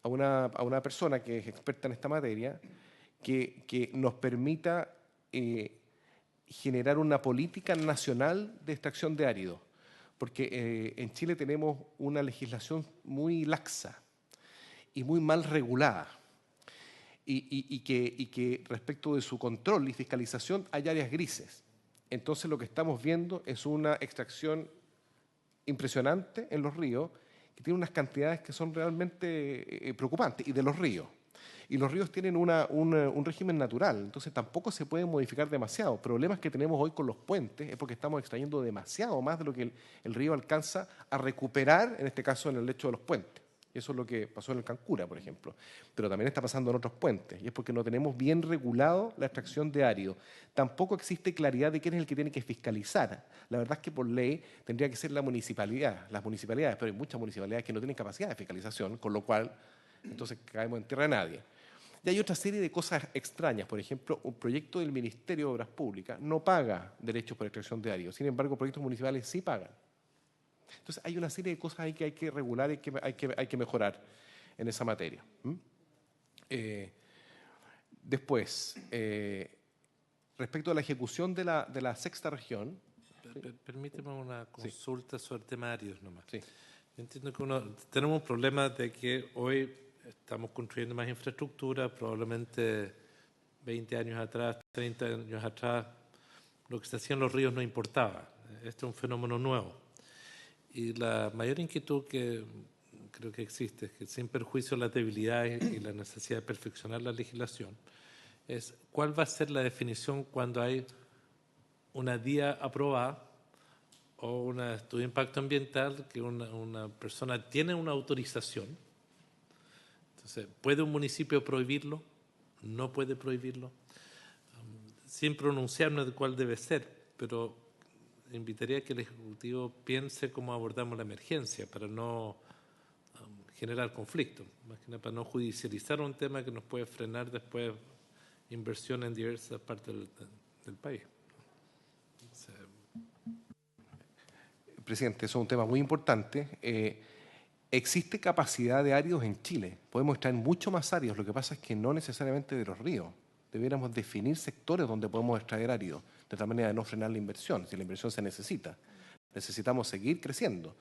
a una persona que es experta en esta materia que nos permita generar una política nacional de extracción de áridos, porque en Chile tenemos una legislación muy laxa y muy mal regulada y que respecto de su control y fiscalización hay áreas grises. Entonces lo que estamos viendo es una extracción impresionante en los ríos que tiene unas cantidades que son realmente preocupantes, y de los ríos. Y los ríos tienen un régimen natural, entonces tampoco se puede modificar demasiado. Problemas que tenemos hoy con los puentes es porque estamos extrayendo demasiado más de lo que el río alcanza a recuperar, en este caso en el lecho de los puentes. Y eso es lo que pasó en el Cancura, por ejemplo. Pero también está pasando en otros puentes. Y es porque no tenemos bien regulado la extracción de árido. Tampoco existe claridad de quién es el que tiene que fiscalizar. La verdad es que por ley tendría que ser la municipalidad, las municipalidades, pero hay muchas municipalidades que no tienen capacidad de fiscalización, con lo cual entonces caemos en tierra de nadie. Y hay otra serie de cosas extrañas. Por ejemplo, un proyecto del Ministerio de Obras Públicas no paga derechos por extracción de árido. Sin embargo, proyectos municipales sí pagan. Entonces, hay una serie de cosas ahí que hay que regular y que hay que mejorar en esa materia. Después, respecto a la ejecución de la sexta región. Permíteme una consulta sobre el tema de áridos nomás. Sí. Yo entiendo que tenemos un problema de que hoy estamos construyendo más infraestructura, probablemente 20 años atrás, 30 años atrás, lo que se hacía en los ríos no importaba. Este es un fenómeno nuevo. Y la mayor inquietud que creo que existe es que, sin perjuicio de las debilidades y la necesidad de perfeccionar la legislación, es cuál va a ser la definición cuando hay una DIA aprobada o un estudio de impacto ambiental que una persona tiene una autorización. Entonces, ¿puede un municipio prohibirlo? ¿No puede prohibirlo? Sin pronunciarnos de cuál debe ser, pero invitaría a que el Ejecutivo piense cómo abordamos la emergencia para no generar conflicto, más que nada para no judicializar un tema que nos puede frenar después inversión en diversas partes del país. Presidente, eso es un tema muy importante. Existe capacidad de áridos en Chile. Podemos extraer mucho más áridos. Lo que pasa es que no necesariamente de los ríos. Debiéramos definir sectores donde podemos extraer áridos, de tal manera de no frenar la inversión, si la inversión se necesita. Necesitamos seguir creciendo.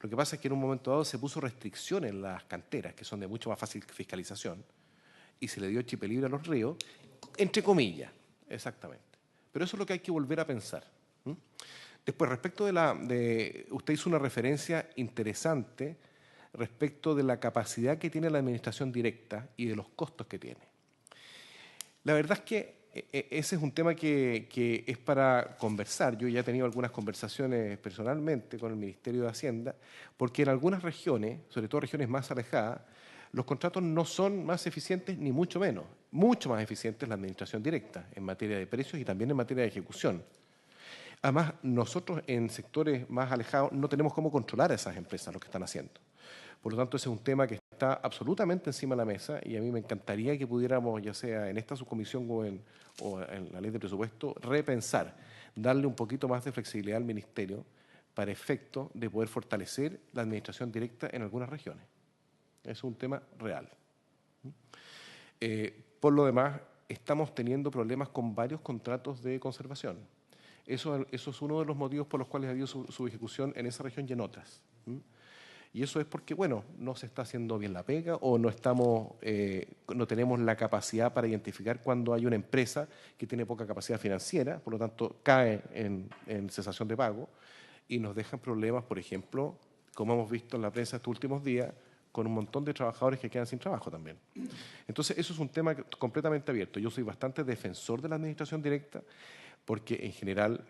Lo que pasa es que en un momento dado se puso restricción en las canteras, que son de mucho más fácil fiscalización, y se le dio chip libre a los ríos, entre comillas, exactamente. Pero eso es lo que hay que volver a pensar. Después, respecto usted hizo una referencia interesante respecto de la capacidad que tiene la administración directa y de los costos que tiene. La verdad es que ese es un tema que es para conversar. Yo ya he tenido algunas conversaciones personalmente con el Ministerio de Hacienda, porque en algunas regiones, sobre todo regiones más alejadas, los contratos no son más eficientes ni mucho menos. Mucho más eficiente es la administración directa en materia de precios y también en materia de ejecución. Además, nosotros en sectores más alejados no tenemos cómo controlar a esas empresas, lo que están haciendo. Por lo tanto, ese es un tema que está absolutamente encima de la mesa y a mí me encantaría que pudiéramos, ya sea en esta subcomisión o en la ley de presupuesto, repensar, darle un poquito más de flexibilidad al Ministerio para efecto de poder fortalecer la administración directa en algunas regiones. Es un tema real. Por lo demás, estamos teniendo problemas con varios contratos de conservación. Eso es uno de los motivos por los cuales ha habido su ejecución en esa región y en otras. Y eso es porque, bueno, no se está haciendo bien la pega o no tenemos la capacidad para identificar cuando hay una empresa que tiene poca capacidad financiera, por lo tanto cae en cesación de pago y nos dejan problemas, por ejemplo, como hemos visto en la prensa estos últimos días, con un montón de trabajadores que quedan sin trabajo también. Entonces, eso es un tema completamente abierto. Yo soy bastante defensor de la administración directa porque, en general,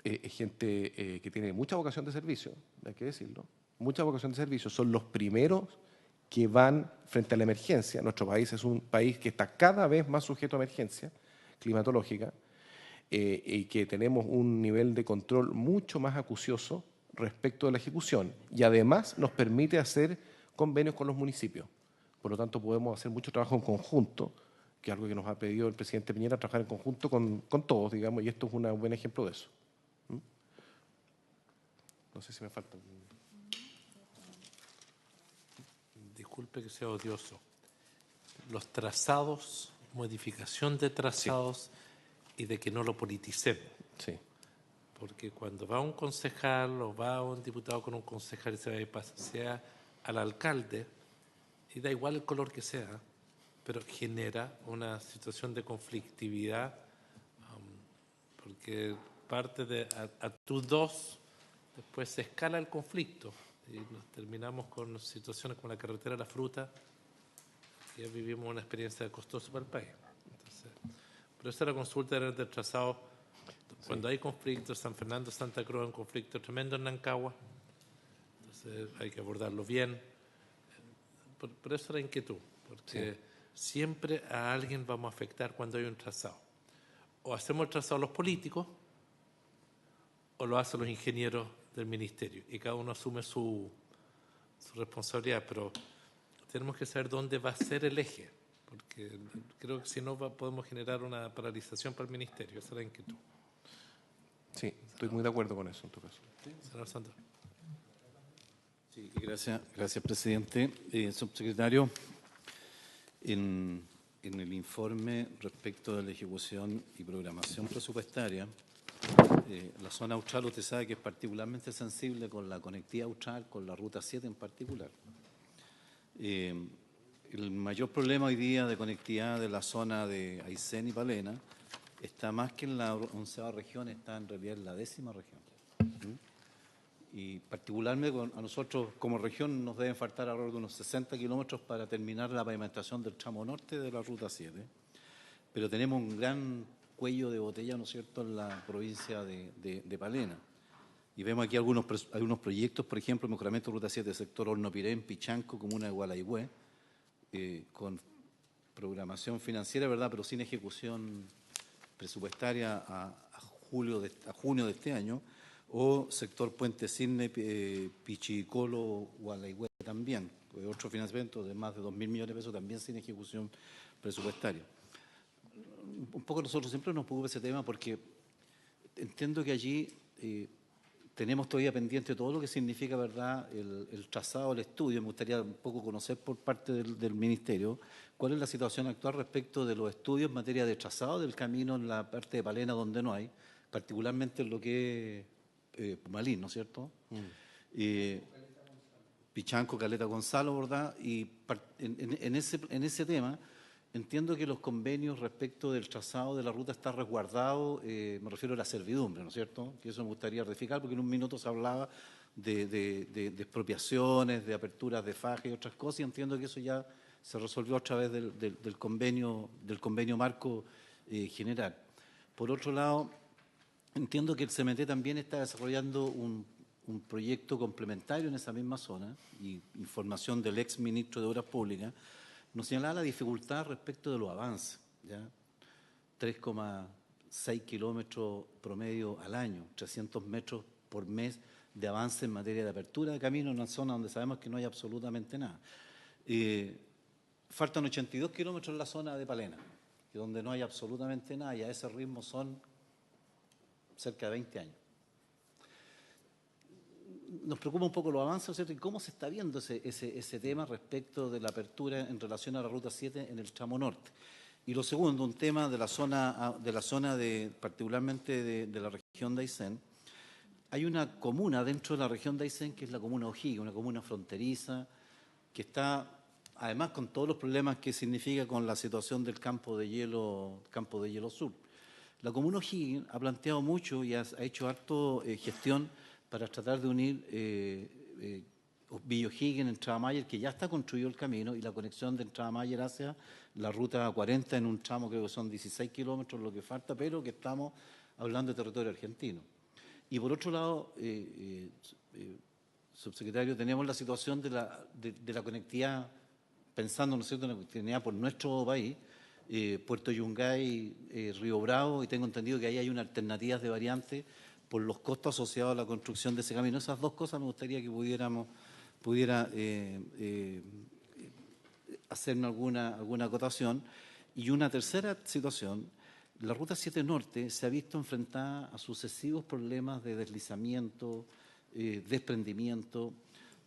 es gente que tiene mucha vocación de servicio, hay que decirlo, mucha vocación de servicio. Son los primeros que van frente a la emergencia. Nuestro país es un país que está cada vez más sujeto a emergencia climatológica y que tenemos un nivel de control mucho más acucioso respecto de la ejecución. Y además nos permite hacer convenios con los municipios. Por lo tanto, podemos hacer mucho trabajo en conjunto, que es algo que nos ha pedido el presidente Piñera, trabajar en conjunto con todos, digamos, y esto es un buen ejemplo de eso. No sé si me falta. Disculpe que sea odioso. Los trazados, modificación de trazados y de que no lo politicemos. Sí. Porque cuando va un concejal o va un diputado con un concejal y se va y pasa, sea al alcalde, y da igual el color que sea, pero genera una situación de conflictividad, porque parte de a tus dos, después se escala el conflicto y nos terminamos con situaciones como la carretera de la fruta, ya vivimos una experiencia costosa para el país. Entonces, pero esa es la consulta del trazado. Cuando hay conflictos, San Fernando, Santa Cruz, un conflicto tremendo en Nancagua, entonces hay que abordarlo bien. por eso la inquietud, porque siempre a alguien vamos a afectar cuando hay un trazado. O hacemos el trazado los políticos, o lo hacen los ingenieros del ministerio, y cada uno asume su responsabilidad, pero tenemos que saber dónde va a ser el eje, porque creo que si no podemos generar una paralización para el ministerio. Esa es la inquietud. Sí, estoy muy de acuerdo con eso en tu caso. Senador Santos. Sí, gracias, presidente. Subsecretario, en el informe respecto de la ejecución y programación presupuestaria, la zona austral usted sabe que es particularmente sensible con la conectividad austral, con la Ruta 7 en particular. El mayor problema hoy día de conectividad de la zona de Aysén y Palena está más que en la 11ª región, está en realidad en la 10ª región. Y particularmente a nosotros como región nos deben faltar alrededor de unos 60 kilómetros para terminar la pavimentación del tramo norte de la Ruta 7. Pero tenemos un gran cuello de botella, ¿no es cierto?, en la provincia de Palena. Y vemos aquí algunos proyectos, por ejemplo, mejoramiento de Ruta 7, sector Hornopirén, Pichanco, comuna de Gualaihue, con programación financiera, ¿verdad?, pero sin ejecución presupuestaria a junio de este año, o sector Puente Cisne, Pichicolo, Gualaihue también, otro financiamiento de más de 2.000 millones de pesos también sin ejecución presupuestaria. Un poco nosotros siempre nos preocupa ese tema porque entiendo que allí tenemos todavía pendiente todo lo que significa, ¿verdad?, el trazado, el estudio. Me gustaría un poco conocer por parte del Ministerio cuál es la situación actual respecto de los estudios en materia de trazado del camino en la parte de Palena donde no hay, particularmente en lo que es Pumalín, ¿no es cierto? Pichanco, Caleta Gonzalo, ¿verdad? Y en ese tema entiendo que los convenios respecto del trazado de la ruta está resguardado, me refiero a la servidumbre, ¿no es cierto? Que eso me gustaría ratificar porque en un minuto se hablaba de expropiaciones, de aperturas de faja y otras cosas, y entiendo que eso ya se resolvió a través del convenio marco general. Por otro lado, entiendo que el CMT también está desarrollando un proyecto complementario en esa misma zona, y información del ex ministro de Obras Públicas nos señalaba la dificultad respecto de los avances, ¿ya? 3,6 kilómetros promedio al año, 300 metros por mes de avance en materia de apertura de camino en una zona donde sabemos que no hay absolutamente nada. Faltan 82 kilómetros en la zona de Palena, donde no hay absolutamente nada, y a ese ritmo son cerca de 20 años. Nos preocupa un poco los avances, ¿cierto? Y cómo se está viendo ese tema respecto de la apertura en relación a la Ruta 7 en el tramo norte. Y lo segundo, un tema de la zona particularmente de la región de Aysén. Hay una comuna dentro de la región de Aysén que es la comuna O'Higgins, una comuna fronteriza que está, además, con todos los problemas que significa con la situación del campo de hielo sur. La comuna O'Higgins ha planteado mucho y ha hecho harto gestión para tratar de unir Villa O'Higgins, Entrada Mayer, que ya está construido el camino, y la conexión de Entrada Mayer hacia la Ruta 40 en un tramo, creo que son 16 kilómetros lo que falta, pero que estamos hablando de territorio argentino. Y por otro lado, subsecretario, tenemos la situación de la conectividad, pensando, ¿no es cierto?, en la conectividad por nuestro país, Puerto Yungay, Río Bravo, y tengo entendido que ahí hay unas alternativas de variante por los costos asociados a la construcción de ese camino. Esas dos cosas me gustaría que pudiera hacerme alguna acotación. Y una tercera situación, la Ruta 7 Norte se ha visto enfrentada a sucesivos problemas de deslizamiento, desprendimiento,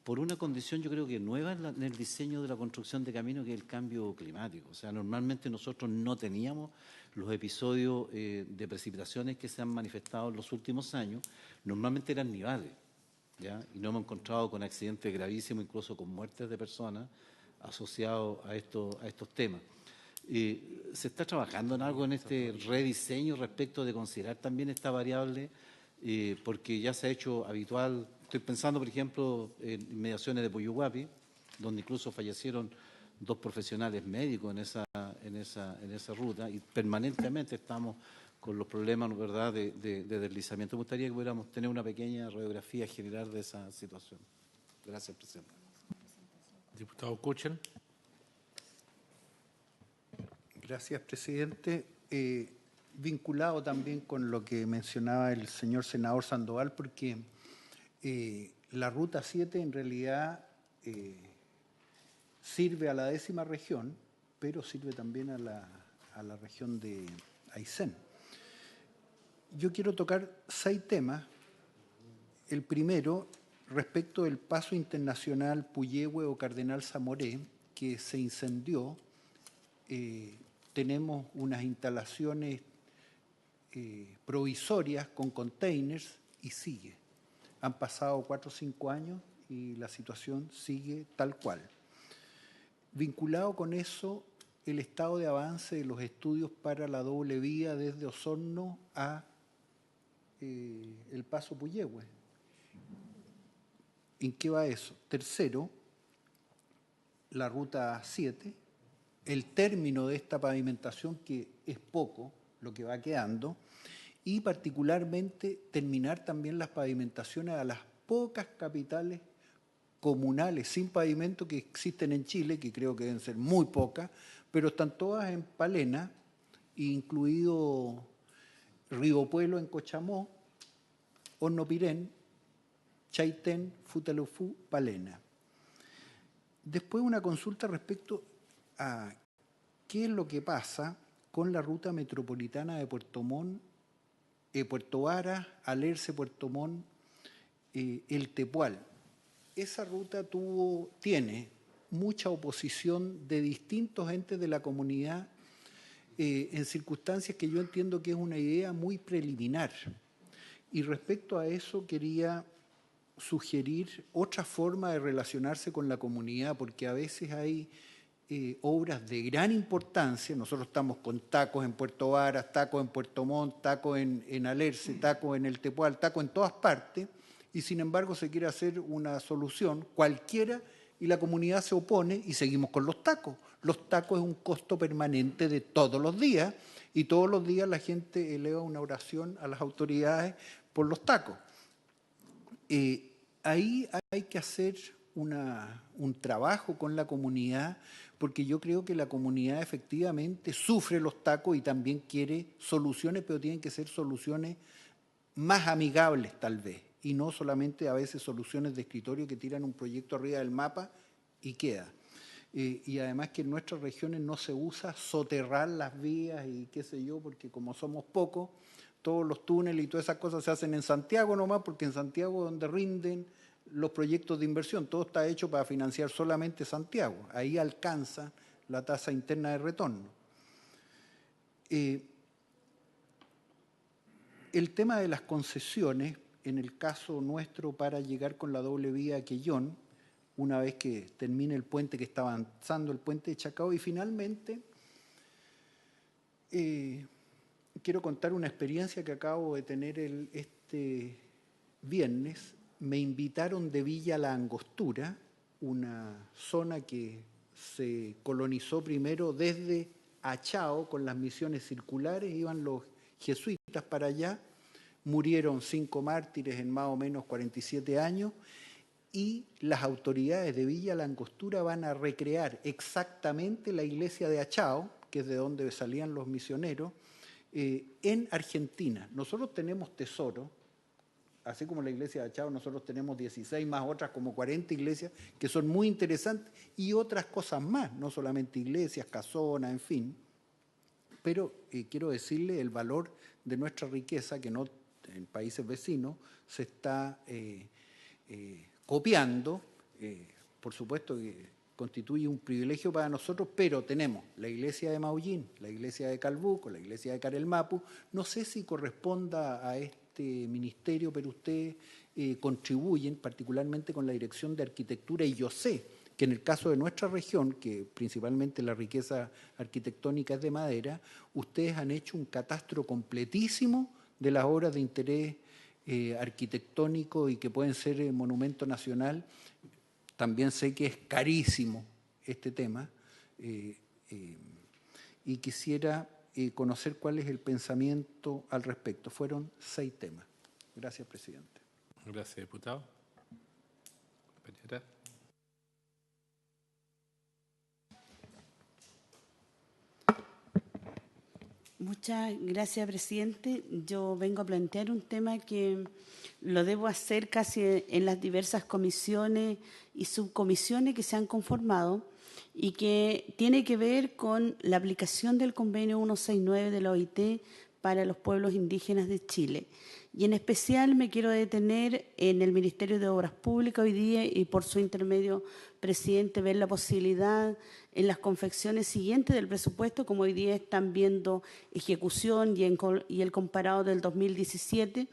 por una condición yo creo que nueva en el diseño de la construcción de caminos, que es el cambio climático. O sea, normalmente nosotros no teníamos los episodios de precipitaciones que se han manifestado en los últimos años, normalmente eran nivales, ¿ya? Y nos hemos encontrado con accidentes gravísimos, incluso con muertes de personas asociados a estos temas. ¿Se está trabajando en algo en este rediseño respecto de considerar también esta variable? Porque ya se ha hecho habitual. Estoy pensando, por ejemplo, en inmediaciones de Puyuhuapi, donde incluso fallecieron 2 profesionales médicos en esa ruta, y permanentemente estamos con los problemas, ¿verdad?, de deslizamiento. Me gustaría que pudiéramos tener una pequeña radiografía general de esa situación. Gracias, presidente. Diputado Kuchen. Gracias, presidente. Vinculado también con lo que mencionaba el señor senador Sandoval, porque la Ruta 7 en realidad sirve a la 10ª región, pero sirve también a la región de Aysén. Yo quiero tocar 6 temas. El primero, respecto del paso internacional Puyehue o Cardenal Zamoré, que se incendió. Tenemos unas instalaciones provisorias con containers y sigue. Han pasado 4 o 5 años y la situación sigue tal cual. Vinculado con eso, el estado de avance de los estudios para la doble vía desde Osorno a el paso Puyehue. ¿En qué va eso? Tercero, la Ruta 7, el término de esta pavimentación, que es poco lo que va quedando, y particularmente terminar también las pavimentaciones a las pocas capitales comunales sin pavimento que existen en Chile, que creo que deben ser muy pocas, pero están todas en Palena, incluido Río Puelo en Cochamó, Hornopirén, Chaitén, Futaleufú, Palena. Después una consulta respecto a qué es lo que pasa con la ruta metropolitana de Puerto Montt, Puerto Varas, Alerce, Puerto Montt, El Tepual. Esa ruta tiene mucha oposición de distintos entes de la comunidad en circunstancias que yo entiendo que es una idea muy preliminar. Y respecto a eso quería sugerir otra forma de relacionarse con la comunidad, porque a veces hay obras de gran importancia. Nosotros estamos con tacos en Puerto Varas, tacos en Puerto Montt, tacos en Alerce, tacos en El Tepual, tacos en todas partes, y sin embargo se quiere hacer una solución cualquiera y la comunidad se opone y seguimos con los tacos. Los tacos es un costo permanente de todos los días y todos los días la gente eleva una oración a las autoridades por los tacos. Ahí hay que hacer un trabajo con la comunidad, porque yo creo que la comunidad efectivamente sufre los tacos y también quiere soluciones, pero tienen que ser soluciones más amigables tal vez, y no solamente a veces soluciones de escritorio que tiran un proyecto arriba del mapa y queda. Y además que en nuestras regiones no se usa soterrar las vías y qué sé yo, porque como somos pocos, todos los túneles y todas esas cosas se hacen en Santiago nomás, porque en Santiago es donde rinden los proyectos de inversión. Todo está hecho para financiar solamente Santiago. Ahí alcanza la tasa interna de retorno. El tema de las concesiones, en el caso nuestro para llegar con la doble vía a Quellón, una vez que termine el puente que está avanzando, el puente de Chacao, y finalmente quiero contar una experiencia que acabo de tener este viernes. Me invitaron de Villa La Angostura, una zona que se colonizó primero desde Achao con las misiones circulares, iban los jesuitas para allá, murieron 5 mártires en más o menos 47 años, y las autoridades de Villa La Angostura van a recrear exactamente la iglesia de Achao, que es de donde salían los misioneros, en Argentina. Nosotros tenemos tesoro, así como la iglesia de Achao, nosotros tenemos 16 más otras como 40 iglesias que son muy interesantes y otras cosas más, no solamente iglesias, casonas, en fin. Pero quiero decirle el valor de nuestra riqueza, que no en países vecinos se está copiando. Por supuesto que constituye un privilegio para nosotros, pero tenemos la iglesia de Maullín, la iglesia de Calbuco, la iglesia de Carelmapu. No sé si corresponda a este ministerio, pero ustedes contribuyen particularmente con la Dirección de Arquitectura, y yo sé que en el caso de nuestra región, que principalmente la riqueza arquitectónica es de madera, ustedes han hecho un catastro completísimo de las obras de interés arquitectónico y que pueden ser monumento nacional. También sé que es carísimo este tema y quisiera conocer cuál es el pensamiento al respecto. Fueron 6 temas. Gracias, presidente. Gracias, diputado. Peñera. Muchas gracias, presidente. Yo vengo a plantear un tema que lo debo hacer casi en las diversas comisiones y subcomisiones que se han conformado y que tiene que ver con la aplicación del convenio 169 de la OIT para los pueblos indígenas de Chile. Y en especial me quiero detener en el Ministerio de Obras Públicas hoy día y por su intermedio, presidente, ver la posibilidad en las confecciones siguientes del presupuesto, como hoy día están viendo ejecución y el comparado del 2017,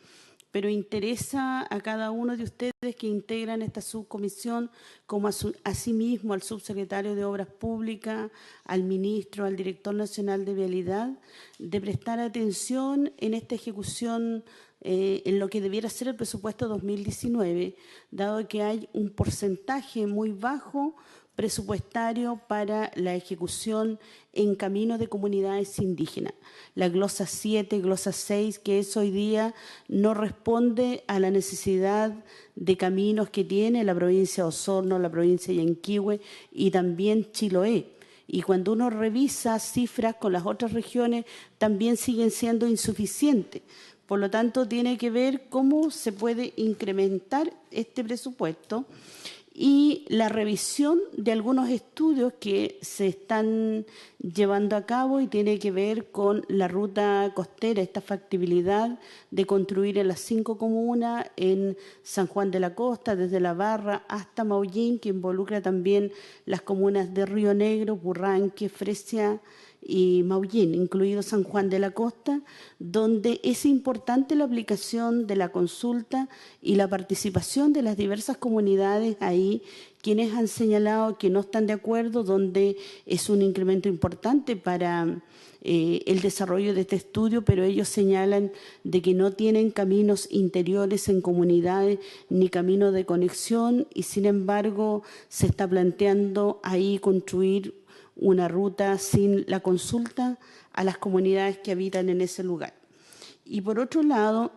pero interesa a cada uno de ustedes que integran esta subcomisión, como asimismo al subsecretario de Obras Públicas, al ministro, al director nacional de Vialidad, de prestar atención en esta ejecución en lo que debiera ser el presupuesto 2019, dado que hay un porcentaje muy bajo presupuestario para la ejecución en caminos de comunidades indígenas. La glosa 7, glosa 6, que es hoy día, no responde a la necesidad de caminos que tiene la provincia de Osorno, la provincia de Yanquihue y también Chiloé. Y cuando uno revisa cifras con las otras regiones, también siguen siendo insuficientes. Por lo tanto, tiene que ver cómo se puede incrementar este presupuesto y la revisión de algunos estudios que se están llevando a cabo y tiene que ver con la ruta costera, esta factibilidad de construir en las 5 comunas, en San Juan de la Costa, desde La Barra hasta Maullín, que involucra también las comunas de Río Negro, Burranque, Fresia y Maullín, incluido San Juan de la Costa, donde es importante la aplicación de la consulta y la participación de las diversas comunidades ahí, quienes han señalado que no están de acuerdo, donde es un incremento importante para el desarrollo de este estudio, pero ellos señalan de que no tienen caminos interiores en comunidades ni caminos de conexión y, sin embargo, se está planteando ahí construir una ruta sin la consulta a las comunidades que habitan en ese lugar. Y por otro lado,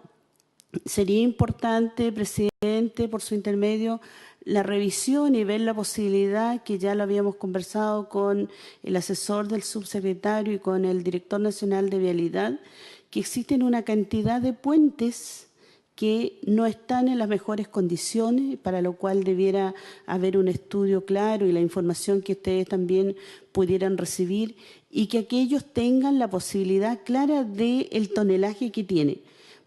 sería importante, presidente, por su intermedio, la revisión y ver la posibilidad, que ya lo habíamos conversado con el asesor del subsecretario y con el director nacional de Vialidad, que existen una cantidad de puentes que no están en las mejores condiciones, para lo cual debiera haber un estudio claro y la información que ustedes también pudieran recibir y que aquellos tengan la posibilidad clara del tonelaje que tiene.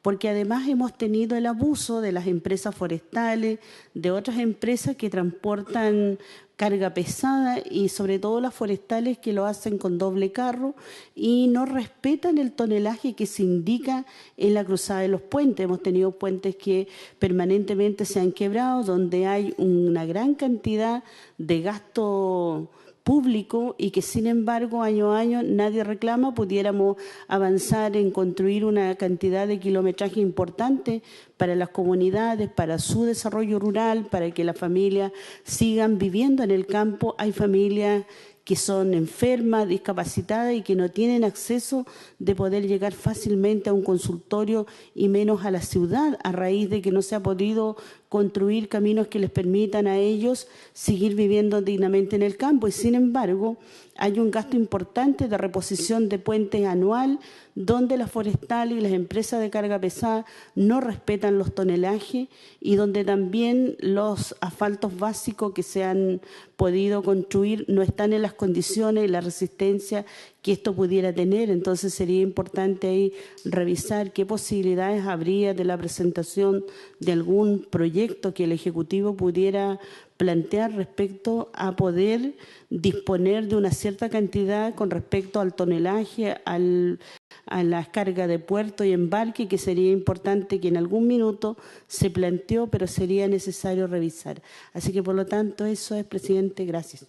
Porque además hemos tenido el abuso de las empresas forestales, de otras empresas que transportan carga pesada y sobre todo las forestales que lo hacen con doble carro y no respetan el tonelaje que se indica en la cruzada de los puentes. Hemos tenido puentes que permanentemente se han quebrado, donde hay una gran cantidad de gasto público y que sin embargo año a año nadie reclama. Pudiéramos avanzar en construir una cantidad de kilometraje importante para las comunidades, para su desarrollo rural, para que las familias sigan viviendo en el campo. Hay familias que son enfermas, discapacitadas y que no tienen acceso de poder llegar fácilmente a un consultorio y menos a la ciudad, a raíz de que no se ha podido construir caminos que les permitan a ellos seguir viviendo dignamente en el campo. Y sin embargo, hay un gasto importante de reposición de puentes anual, donde las forestales y las empresas de carga pesada no respetan los tonelajes y donde también los asfaltos básicos que se han podido construir no están en las condiciones y la resistencia que esto pudiera tener. Entonces sería importante ahí revisar qué posibilidades habría de la presentación de algún proyecto que el Ejecutivo pudiera plantear respecto a poder disponer de una cierta cantidad con respecto al tonelaje, a las cargas de puerto y embarque, que sería importante que en algún minuto se planteó, pero sería necesario revisar. Así que, por lo tanto, eso es, presidente. Gracias.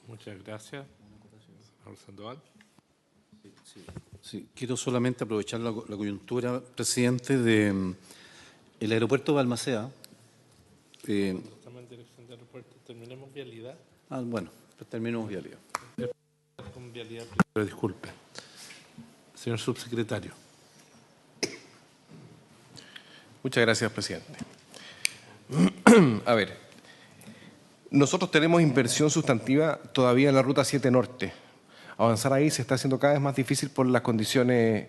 Muchas gracias. Señor Sandoval. Sí, quiero solamente aprovechar la coyuntura, presidente, de el aeropuerto de Balmaceda. Estamos en dirección de aeropuerto. Terminemos vialidad. Bueno, pues terminemos vialidad. Con vialidad, pero disculpe. Señor subsecretario. Muchas gracias, presidente. A ver, nosotros tenemos inversión sustantiva todavía en la Ruta 7 Norte. avanzar ahí se está haciendo cada vez más difícil por las condiciones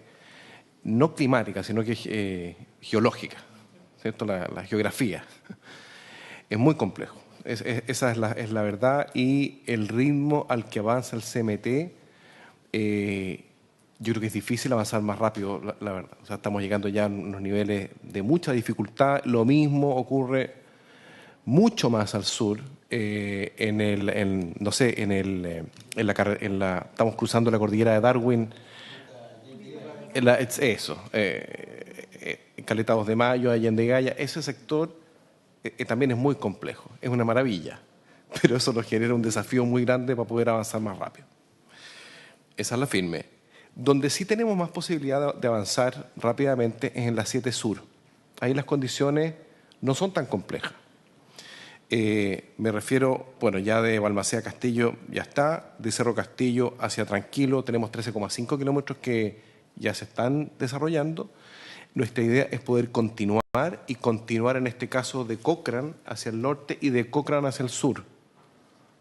no climáticas, sino que geológicas, ¿cierto? La geografía. Es muy complejo. Esa es la verdad, y el ritmo al que avanza el CMT, yo creo que es difícil avanzar más rápido, la verdad. O sea, estamos llegando ya a unos niveles de mucha dificultad. Lo mismo ocurre mucho más al sur, estamos cruzando la cordillera de Darwin, Caleta 2 de Mayo, Allende Gaya. Ese sector también es muy complejo, es una maravilla, pero eso nos genera un desafío muy grande para poder avanzar más rápido. Esa es la firme. Donde sí tenemos más posibilidad de avanzar rápidamente es en la 7 Sur. Ahí las condiciones no son tan complejas. Me refiero, bueno, ya de Balmaceda a Castillo ya está, de Cerro Castillo hacia Tranquilo tenemos 13,5 kilómetros que ya se están desarrollando. Nuestra idea es poder continuar en este caso de Cochrane hacia el norte y de Cochrane hacia el sur,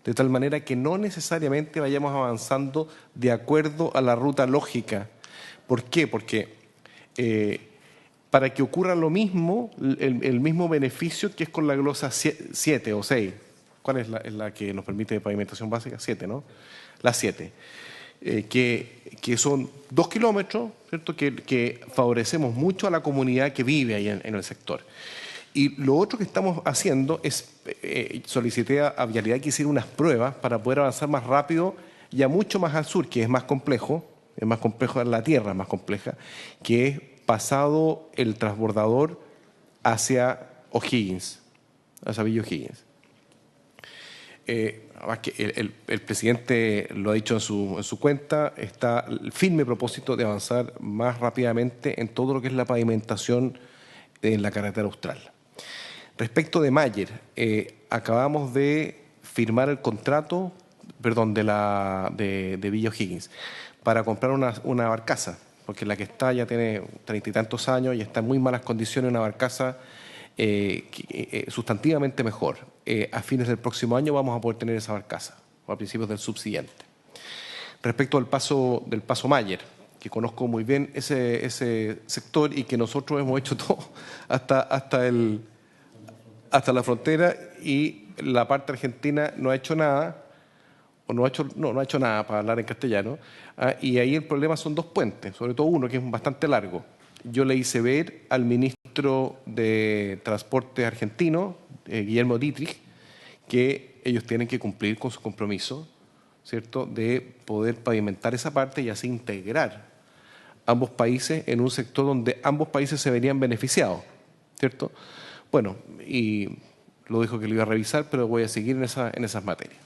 de tal manera que no necesariamente vayamos avanzando de acuerdo a la ruta lógica. ¿Por qué? Porque para que ocurra lo mismo, el mismo beneficio que es con la glosa 7 o 6. ¿Cuál es la que nos permite pavimentación básica? 7, ¿no? La 7. Que son 2 kilómetros, ¿cierto? Que favorecemos mucho a la comunidad que vive ahí en el sector. Y lo otro que estamos haciendo es, solicité a Vialidad que hiciera unas pruebas para poder avanzar más rápido, ya mucho más al sur, que es más complejo la tierra, es más compleja, que es pasado el transbordador hacia O'Higgins, hacia Villa O'Higgins. El presidente lo ha dicho en su cuenta, está el firme propósito de avanzar más rápidamente en todo lo que es la pavimentación en la carretera austral. Respecto de Mayer, acabamos de firmar el contrato, de Villa O'Higgins, para comprar una barcaza, porque la que está ya tiene 30 y tantos años y está en muy malas condiciones, una barcaza sustantivamente mejor. A fines del próximo año vamos a poder tener esa barcaza, o a principios del subsiguiente. Respecto del paso Mayer, que conozco muy bien ese sector y que nosotros hemos hecho todo hasta la frontera, y la parte argentina no ha hecho nada, no ha hecho nada, para hablar en castellano, y ahí el problema son 2 puentes, sobre todo uno que es bastante largo. Yo le hice ver al ministro de Transporte argentino, Guillermo Dietrich, que ellos tienen que cumplir con su compromiso, ¿cierto?, de poder pavimentar esa parte y así integrar ambos países en un sector donde ambos países se verían beneficiados, ¿cierto? Bueno, y lo dijo que lo iba a revisar, pero voy a seguir en esas materias.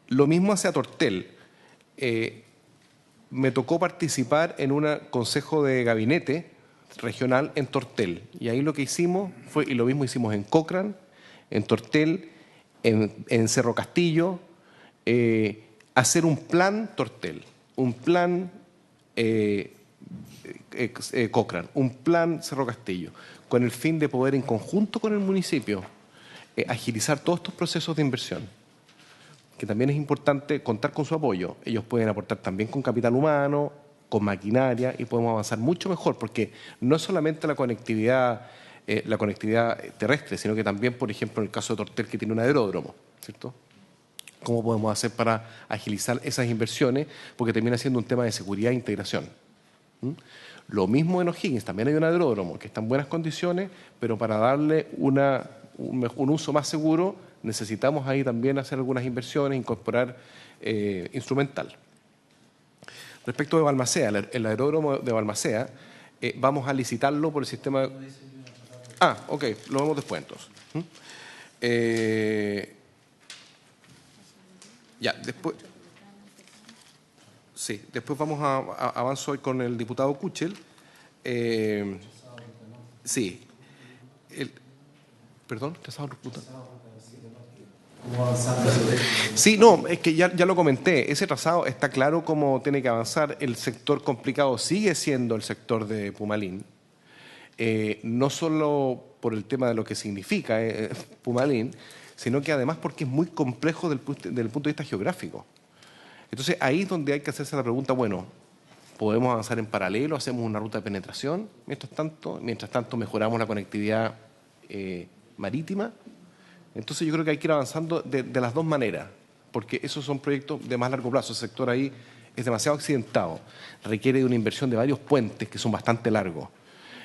Lo mismo hacia Tortel. Me tocó participar en un consejo de gabinete regional en Tortel, y ahí lo que hicimos fue, y lo mismo hicimos en Cochrane, en Tortel, en Cerro Castillo, hacer un plan Tortel, un plan Cochrane, un plan Cerro Castillo, con el fin de poder en conjunto con el municipio agilizar todos estos procesos de inversión, que también es importante contar con su apoyo. Ellos pueden aportar también con capital humano, con maquinaria, y podemos avanzar mucho mejor, porque no es solamente la conectividad terrestre, sino que también, por ejemplo, en el caso de Tortel, que tiene un aeródromo, ¿cierto? ¿Cómo podemos hacer para agilizar esas inversiones? Porque termina siendo un tema de seguridad e integración. Lo mismo en O'Higgins, también hay un aeródromo que está en buenas condiciones, pero para darle un uso más seguro necesitamos ahí también hacer algunas inversiones, incorporar instrumental. Respecto de Balmaceda, el aeródromo de Balmaceda, vamos a licitarlo por el sistema... ok, lo vemos después entonces. Después... Sí, después vamos a avanzar hoy con el diputado Kuchel. Sí. Perdón, sí, no, es que ya lo comenté. Ese trazado está claro cómo tiene que avanzar. El sector complicado sigue siendo el sector de Pumalín. No solo por el tema de lo que significa Pumalín, sino que además porque es muy complejo desde el punto de vista geográfico. Entonces, ahí es donde hay que hacerse la pregunta, bueno, ¿podemos avanzar en paralelo? ¿Hacemos una ruta de penetración mientras tanto mejoramos la conectividad marítima? Entonces, yo creo que hay que ir avanzando de las dos maneras, porque esos son proyectos de más largo plazo. El sector ahí es demasiado accidentado, requiere de una inversión de varios puentes que son bastante largos.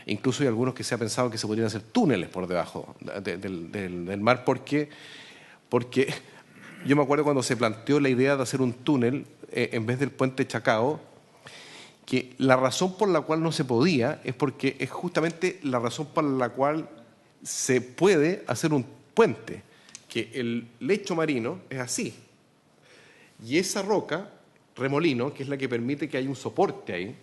Incluso hay algunos que se ha pensado que se podrían hacer túneles por debajo del mar, porque yo me acuerdo cuando se planteó la idea de hacer un túnel en vez del puente Chacao, que la razón por la cual no se podía es porque es justamente la razón por la cual se puede hacer un puente, que el lecho marino es así, y esa roca, remolino, que es la que permite que haya un soporte ahí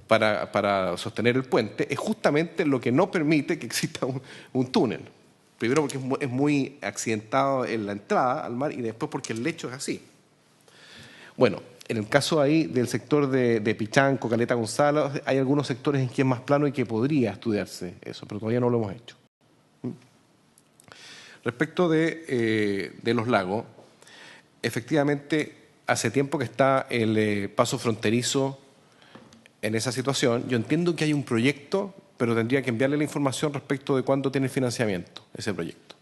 para sostener el puente, es justamente lo que no permite que exista un túnel. Primero porque es muy accidentado en la entrada al mar y después porque el lecho es así. Bueno, en el caso ahí del sector de Pichanco, Caleta Gonzalo, hay algunos sectores en que es más plano y que podría estudiarse eso, pero todavía no lo hemos hecho. Respecto de los lagos, efectivamente, hace tiempo que está el paso fronterizo en esa situación. Yo entiendo que hay un proyecto, pero tendría que enviarle la información respecto de cuándo tiene financiamiento ese proyecto.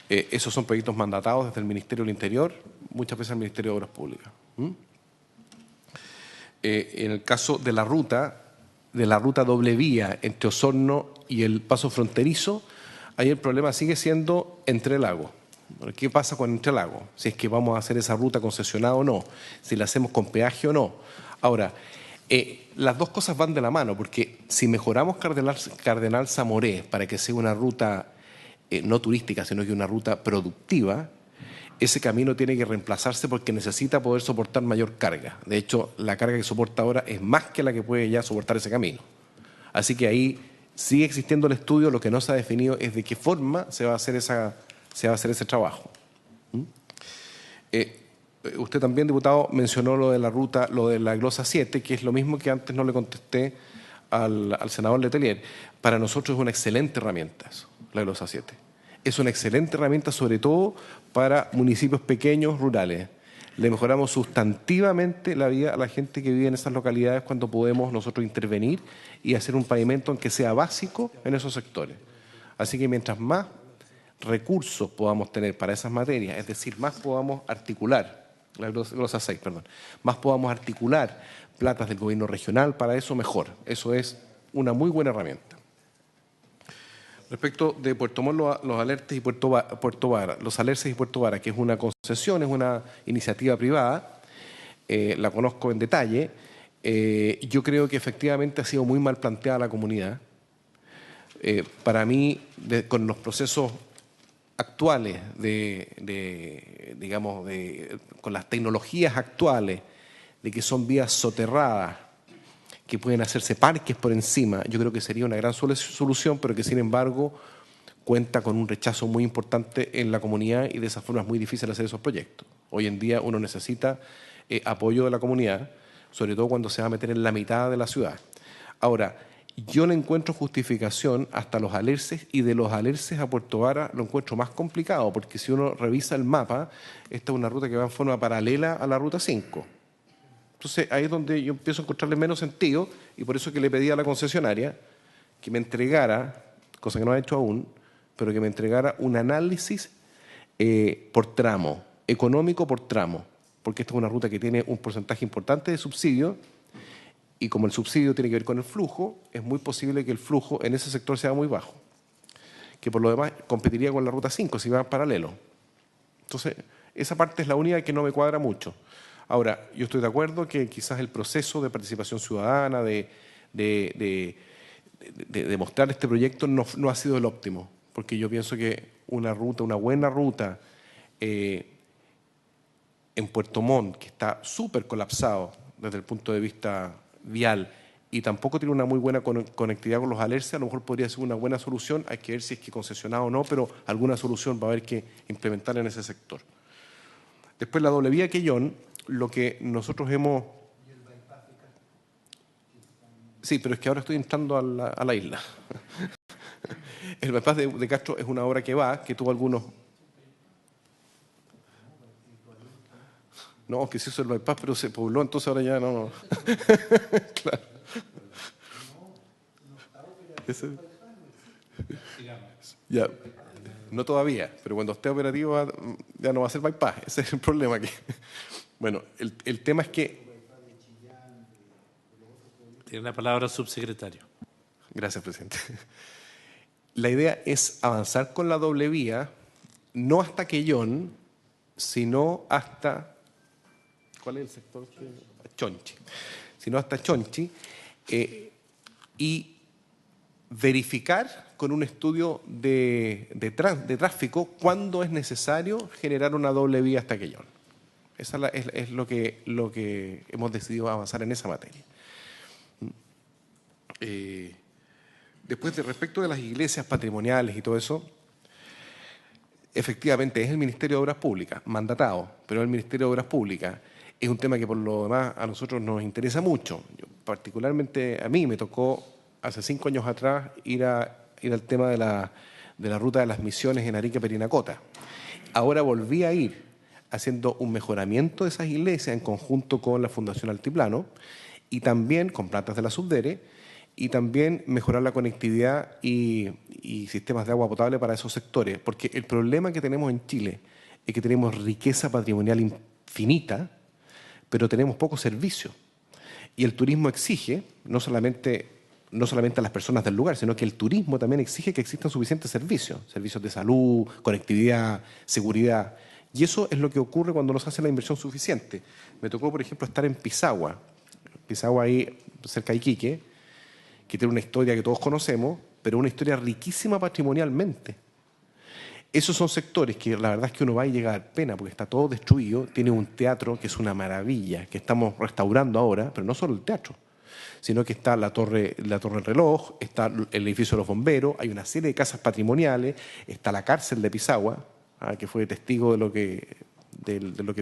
Esos son proyectos mandatados desde el Ministerio del Interior, muchas veces el Ministerio de Obras Públicas. En el caso de la ruta doble vía entre Osorno y el paso fronterizo, ahí el problema sigue siendo Entre Lagos. ¿Qué pasa con Entre Lagos? Si es que vamos a hacer esa ruta concesionada o no, si la hacemos con peaje o no. Ahora, las dos cosas van de la mano, porque si mejoramos Cardenal Zamoré para que sea una ruta no turística, sino que una ruta productiva, ese camino tiene que reemplazarse porque necesita poder soportar mayor carga. De hecho, la carga que soporta ahora es más que la que puede ya soportar ese camino. Así que ahí sigue existiendo el estudio, lo que no se ha definido es de qué forma se va a hacer ese trabajo. Usted también, diputado, mencionó lo de la ruta, lo de la glosa 7, que es lo mismo que antes no le contesté al senador Letelier. Para nosotros es una excelente herramienta eso, la glosa 7. Es una excelente herramienta, sobre todo para municipios pequeños, rurales. Le mejoramos sustantivamente la vida a la gente que vive en esas localidades cuando podemos nosotros intervenir y hacer un pavimento aunque sea básico en esos sectores. Así que mientras más recursos podamos tener para esas materias, es decir, más podamos articular, la glosa 6, perdón, más podamos articular platas del gobierno regional, para eso mejor. Eso es una muy buena herramienta. Respecto de Puerto Montt, los Alerces y Puerto Vara, los Alerces y Puerto Vara, que es una concesión, es una iniciativa privada, la conozco en detalle, yo creo que efectivamente ha sido muy mal planteada la comunidad. Para mí, con los procesos actuales, con las tecnologías actuales, de que son vías soterradas, que pueden hacerse parques por encima, yo creo que sería una gran solución, pero que sin embargo cuenta con un rechazo muy importante en la comunidad y de esa forma es muy difícil hacer esos proyectos. Hoy en día uno necesita apoyo de la comunidad, sobre todo cuando se va a meter en la mitad de la ciudad. Ahora, yo le encuentro justificación hasta los Alerces, y de los Alerces a Puerto Vara lo encuentro más complicado, porque si uno revisa el mapa, esta es una ruta que va en forma paralela a la Ruta 5. Entonces, ahí es donde yo empiezo a encontrarle menos sentido, y por eso que le pedí a la concesionaria que me entregara, cosa que no ha hecho aún, pero que me entregara un análisis por tramo, económico por tramo, porque esta es una ruta que tiene un porcentaje importante de subsidio, y como el subsidio tiene que ver con el flujo, es muy posible que el flujo en ese sector sea muy bajo, que por lo demás competiría con la Ruta 5 si va en paralelo. Entonces, esa parte es la única que no me cuadra mucho. Ahora, yo estoy de acuerdo que quizás el proceso de participación ciudadana, de mostrar este proyecto no ha sido el óptimo, porque yo pienso que una buena ruta en Puerto Montt, que está súper colapsado desde el punto de vista vial y tampoco tiene una muy buena conectividad con los Alerces, a lo mejor podría ser una buena solución. Hay que ver si es que concesionado o no, pero alguna solución va a haber que implementar en ese sector. Después la doble vía Quellón, lo que nosotros hemos... Sí, pero es que ahora estoy entrando a la isla. El bypass de Castro es una obra que tuvo algunos... No, que se hizo el bypass, pero se pobló, entonces ahora ya no. Claro. Ese- Ya, no todavía, pero cuando esté operativo ya no va a ser bypass, ese es el problema aquí. Bueno, el tema es que... Tiene la palabra subsecretario. Gracias, presidente. La idea es avanzar con la doble vía, no hasta Quellón, sino hasta... ¿Cuál es el sector? Chonchi. Sino hasta Chonchi, y verificar con un estudio de tráfico cuándo es necesario generar una doble vía hasta Quellón. Eso es lo que hemos decidido avanzar en esa materia. Después, respecto de las iglesias patrimoniales y todo eso, efectivamente es el Ministerio de Obras Públicas, mandatado, pero el Ministerio de Obras Públicas es un tema que por lo demás a nosotros nos interesa mucho. Particularmente a mí me tocó hace 5 años atrás ir al tema de la ruta de las misiones en Arica Perinacota. Ahora volví a ir haciendo un mejoramiento de esas iglesias en conjunto con la Fundación Altiplano y también con plantas de la Subdere, y también mejorar la conectividad y sistemas de agua potable para esos sectores, porque el problema que tenemos en Chile es que tenemos riqueza patrimonial infinita, pero tenemos poco servicio. Y el turismo exige, no solamente a las personas del lugar, sino que el turismo también exige que existan suficientes servicios de salud, conectividad, seguridad. Y eso es lo que ocurre cuando no se hace la inversión suficiente. Me tocó, por ejemplo, estar en Pisagua ahí cerca de Iquique, que tiene una historia que todos conocemos, pero una historia riquísima patrimonialmente. Esos son sectores que la verdad es que uno va y llega a dar pena porque está todo destruido. Tiene un teatro que es una maravilla, que estamos restaurando ahora, pero no solo el teatro, sino que está la torre del reloj, está el edificio de los bomberos, hay una serie de casas patrimoniales, está la cárcel de Pisagua, que fue testigo de lo que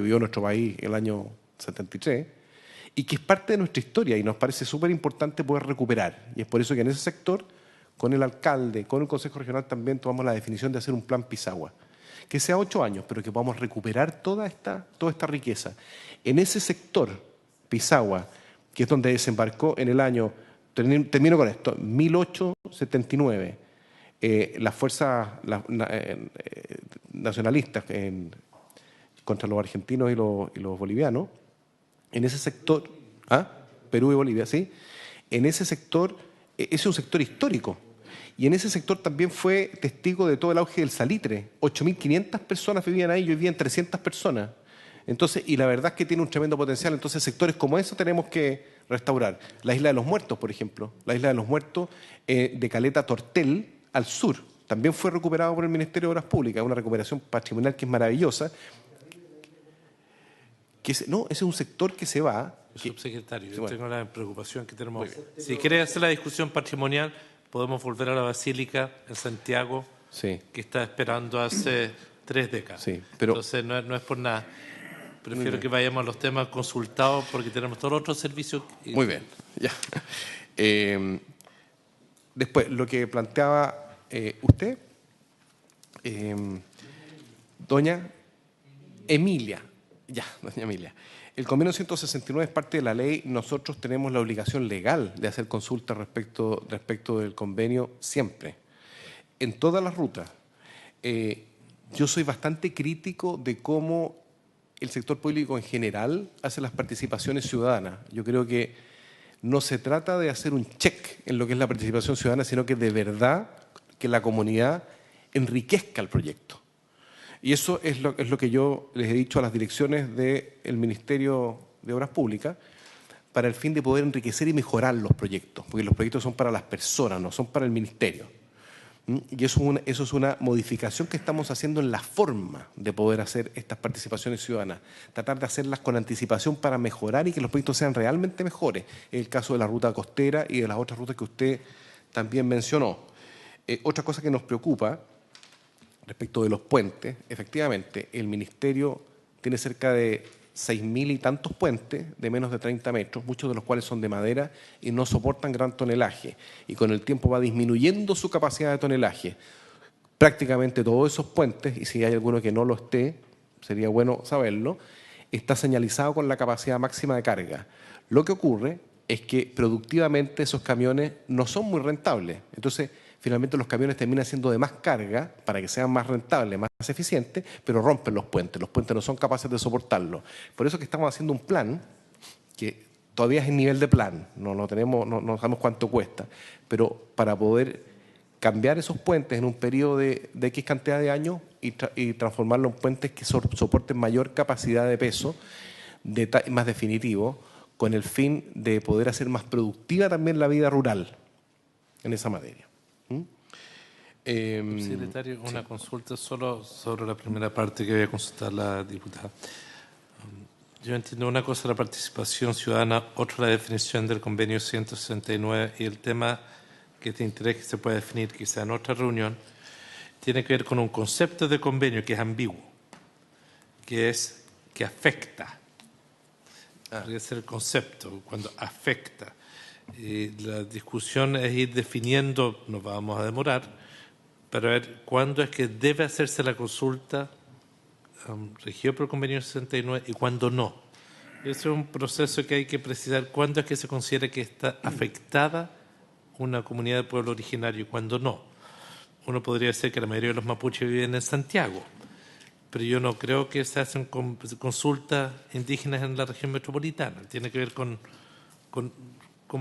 vivió nuestro país en el año 73, y que es parte de nuestra historia y nos parece súper importante poder recuperar. Y es por eso que en ese sector, con el alcalde, con el Consejo Regional, también tomamos la definición de hacer un plan Pisagua, que sea 8 años, pero que podamos recuperar toda esta riqueza. En ese sector, Pisagua, que es donde desembarcó en el año, termino con esto, 1879, las fuerzas nacionalistas contra los argentinos y los bolivianos, en ese sector, Perú y Bolivia, ¿sí? En ese sector, ese es un sector histórico, y en ese sector también fue testigo de todo el auge del salitre. 8.500 personas vivían ahí, y hoy vivían 300 personas. Entonces, y la verdad es que tiene un tremendo potencial. Entonces, sectores como eso tenemos que restaurar. La Isla de los Muertos, por ejemplo. La Isla de los Muertos de Caleta Tortel al sur. También fue recuperado por el Ministerio de Obras Públicas. Una recuperación patrimonial que es maravillosa. Ese es un sector que se va. Subsecretario, yo bueno, tengo la preocupación que tenemos. Si quiere hacer la discusión patrimonial, podemos volver a la Basílica en Santiago, sí, que está esperando hace 3 décadas. Sí, pero, entonces, no es por nada. Prefiero que vayamos a los temas consultados porque tenemos todos los otros servicios. Muy bien, ya. Después, lo que planteaba usted, doña Emilia. Ya, doña Emilia. El convenio 169 es parte de la ley. Nosotros tenemos la obligación legal de hacer consultas respecto del convenio siempre, en todas las rutas. Yo soy bastante crítico de cómo el sector público en general hace las participaciones ciudadanas. Yo creo que no se trata de hacer un check en lo que es la participación ciudadana, sino que de verdad que la comunidad enriquezca el proyecto. Y eso es lo que yo les he dicho a las direcciones del Ministerio de Obras Públicas, para el fin de poder enriquecer y mejorar los proyectos, porque los proyectos son para las personas, no son para el Ministerio. Y eso es una modificación que estamos haciendo en la forma de poder hacer estas participaciones ciudadanas, tratar de hacerlas con anticipación para mejorar y que los proyectos sean realmente mejores. Es el caso de la ruta costera y de las otras rutas que usted también mencionó. Otra cosa que nos preocupa respecto de los puentes, efectivamente, el Ministerio tiene cerca de 6.000 y tantos puentes de menos de 30 metros, muchos de los cuales son de madera y no soportan gran tonelaje, y con el tiempo va disminuyendo su capacidad de tonelaje. Prácticamente todos esos puentes, y si hay alguno que no lo esté, sería bueno saberlo, está señalizado con la capacidad máxima de carga. Lo que ocurre es que productivamente esos camiones no son muy rentables. Entonces, finalmente los camiones terminan siendo de más carga para que sean más rentables, más eficientes, pero rompen los puentes. Los puentes no son capaces de soportarlo. Por eso que estamos haciendo un plan que todavía es en nivel de plan, no sabemos cuánto cuesta, pero para poder cambiar esos puentes en un periodo de X cantidad de años y transformarlos en puentes que soporten mayor capacidad de peso, más definitivo, con el fin de poder hacer más productiva también la vida rural en esa materia. Secretario, una consulta solo sobre la primera parte que voy a consultar la diputada. Yo entiendo una cosa la participación ciudadana, otra la definición del convenio 169 y el tema que te interesa que se pueda definir quizá en otra reunión, tiene que ver con un concepto de convenio que es ambiguo, que es que afecta. Podría ser el concepto, cuando afecta. La discusión es ir definiendo, nos vamos a demorar, para ver cuándo es que debe hacerse la consulta regido por el convenio 69 y cuándo no. Ese es un proceso que hay que precisar cuándo es que se considera que está afectada una comunidad de pueblo originario y cuándo no. Uno podría decir que la mayoría de los mapuches viven en Santiago, pero yo no creo que se hacen consultas indígenas en la región metropolitana. Tiene que ver con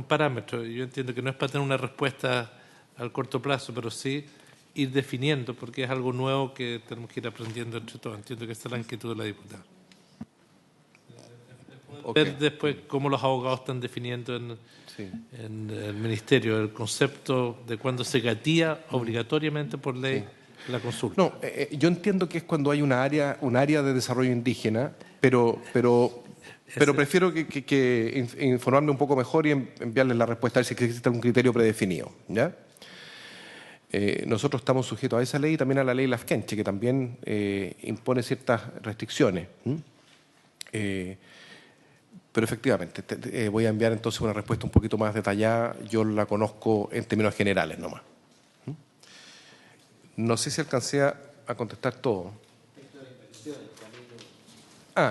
parámetros. Yo entiendo que no es para tener una respuesta al corto plazo, pero sí ir definiendo, porque es algo nuevo que tenemos que ir aprendiendo entre todos. Entiendo que esta es la inquietud de la diputada. Okay. Ver después cómo los abogados están definiendo en el Ministerio el concepto de cuándo se gatilla obligatoriamente por ley la consulta. No, yo entiendo que es cuando hay un área de desarrollo indígena, pero prefiero que informarme un poco mejor y enviarles la respuesta a ver si existe algún criterio predefinido, ¿ya? Nosotros estamos sujetos a esa ley y también a la ley Lafkenche, que también impone ciertas restricciones. Pero efectivamente, voy a enviar entonces una respuesta un poquito más detallada. Yo la conozco en términos generales nomás. No sé si alcancé a contestar todo.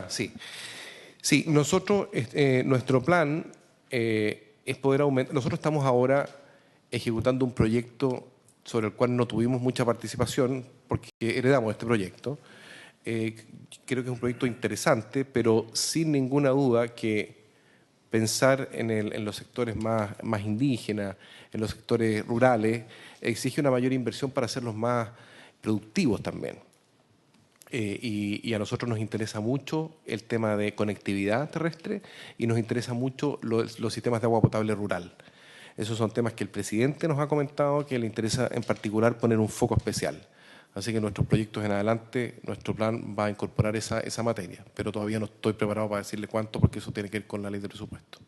Sí. Sí, nosotros, nuestro plan es poder aumentar. Nosotros estamos ahora ejecutando un proyecto sobre el cual no tuvimos mucha participación porque heredamos este proyecto. Creo que es un proyecto interesante, pero sin ninguna duda que pensar en los sectores más indígenas, en los sectores rurales, exige una mayor inversión para hacerlos más productivos también. Y a nosotros nos interesa mucho el tema de conectividad terrestre y nos interesa mucho los sistemas de agua potable rural. Esos son temas que el presidente nos ha comentado que le interesa en particular poner un foco especial. Así que nuestros proyectos en adelante, nuestro plan va a incorporar esa materia, pero todavía no estoy preparado para decirle cuánto porque eso tiene que ver con la ley de presupuesto.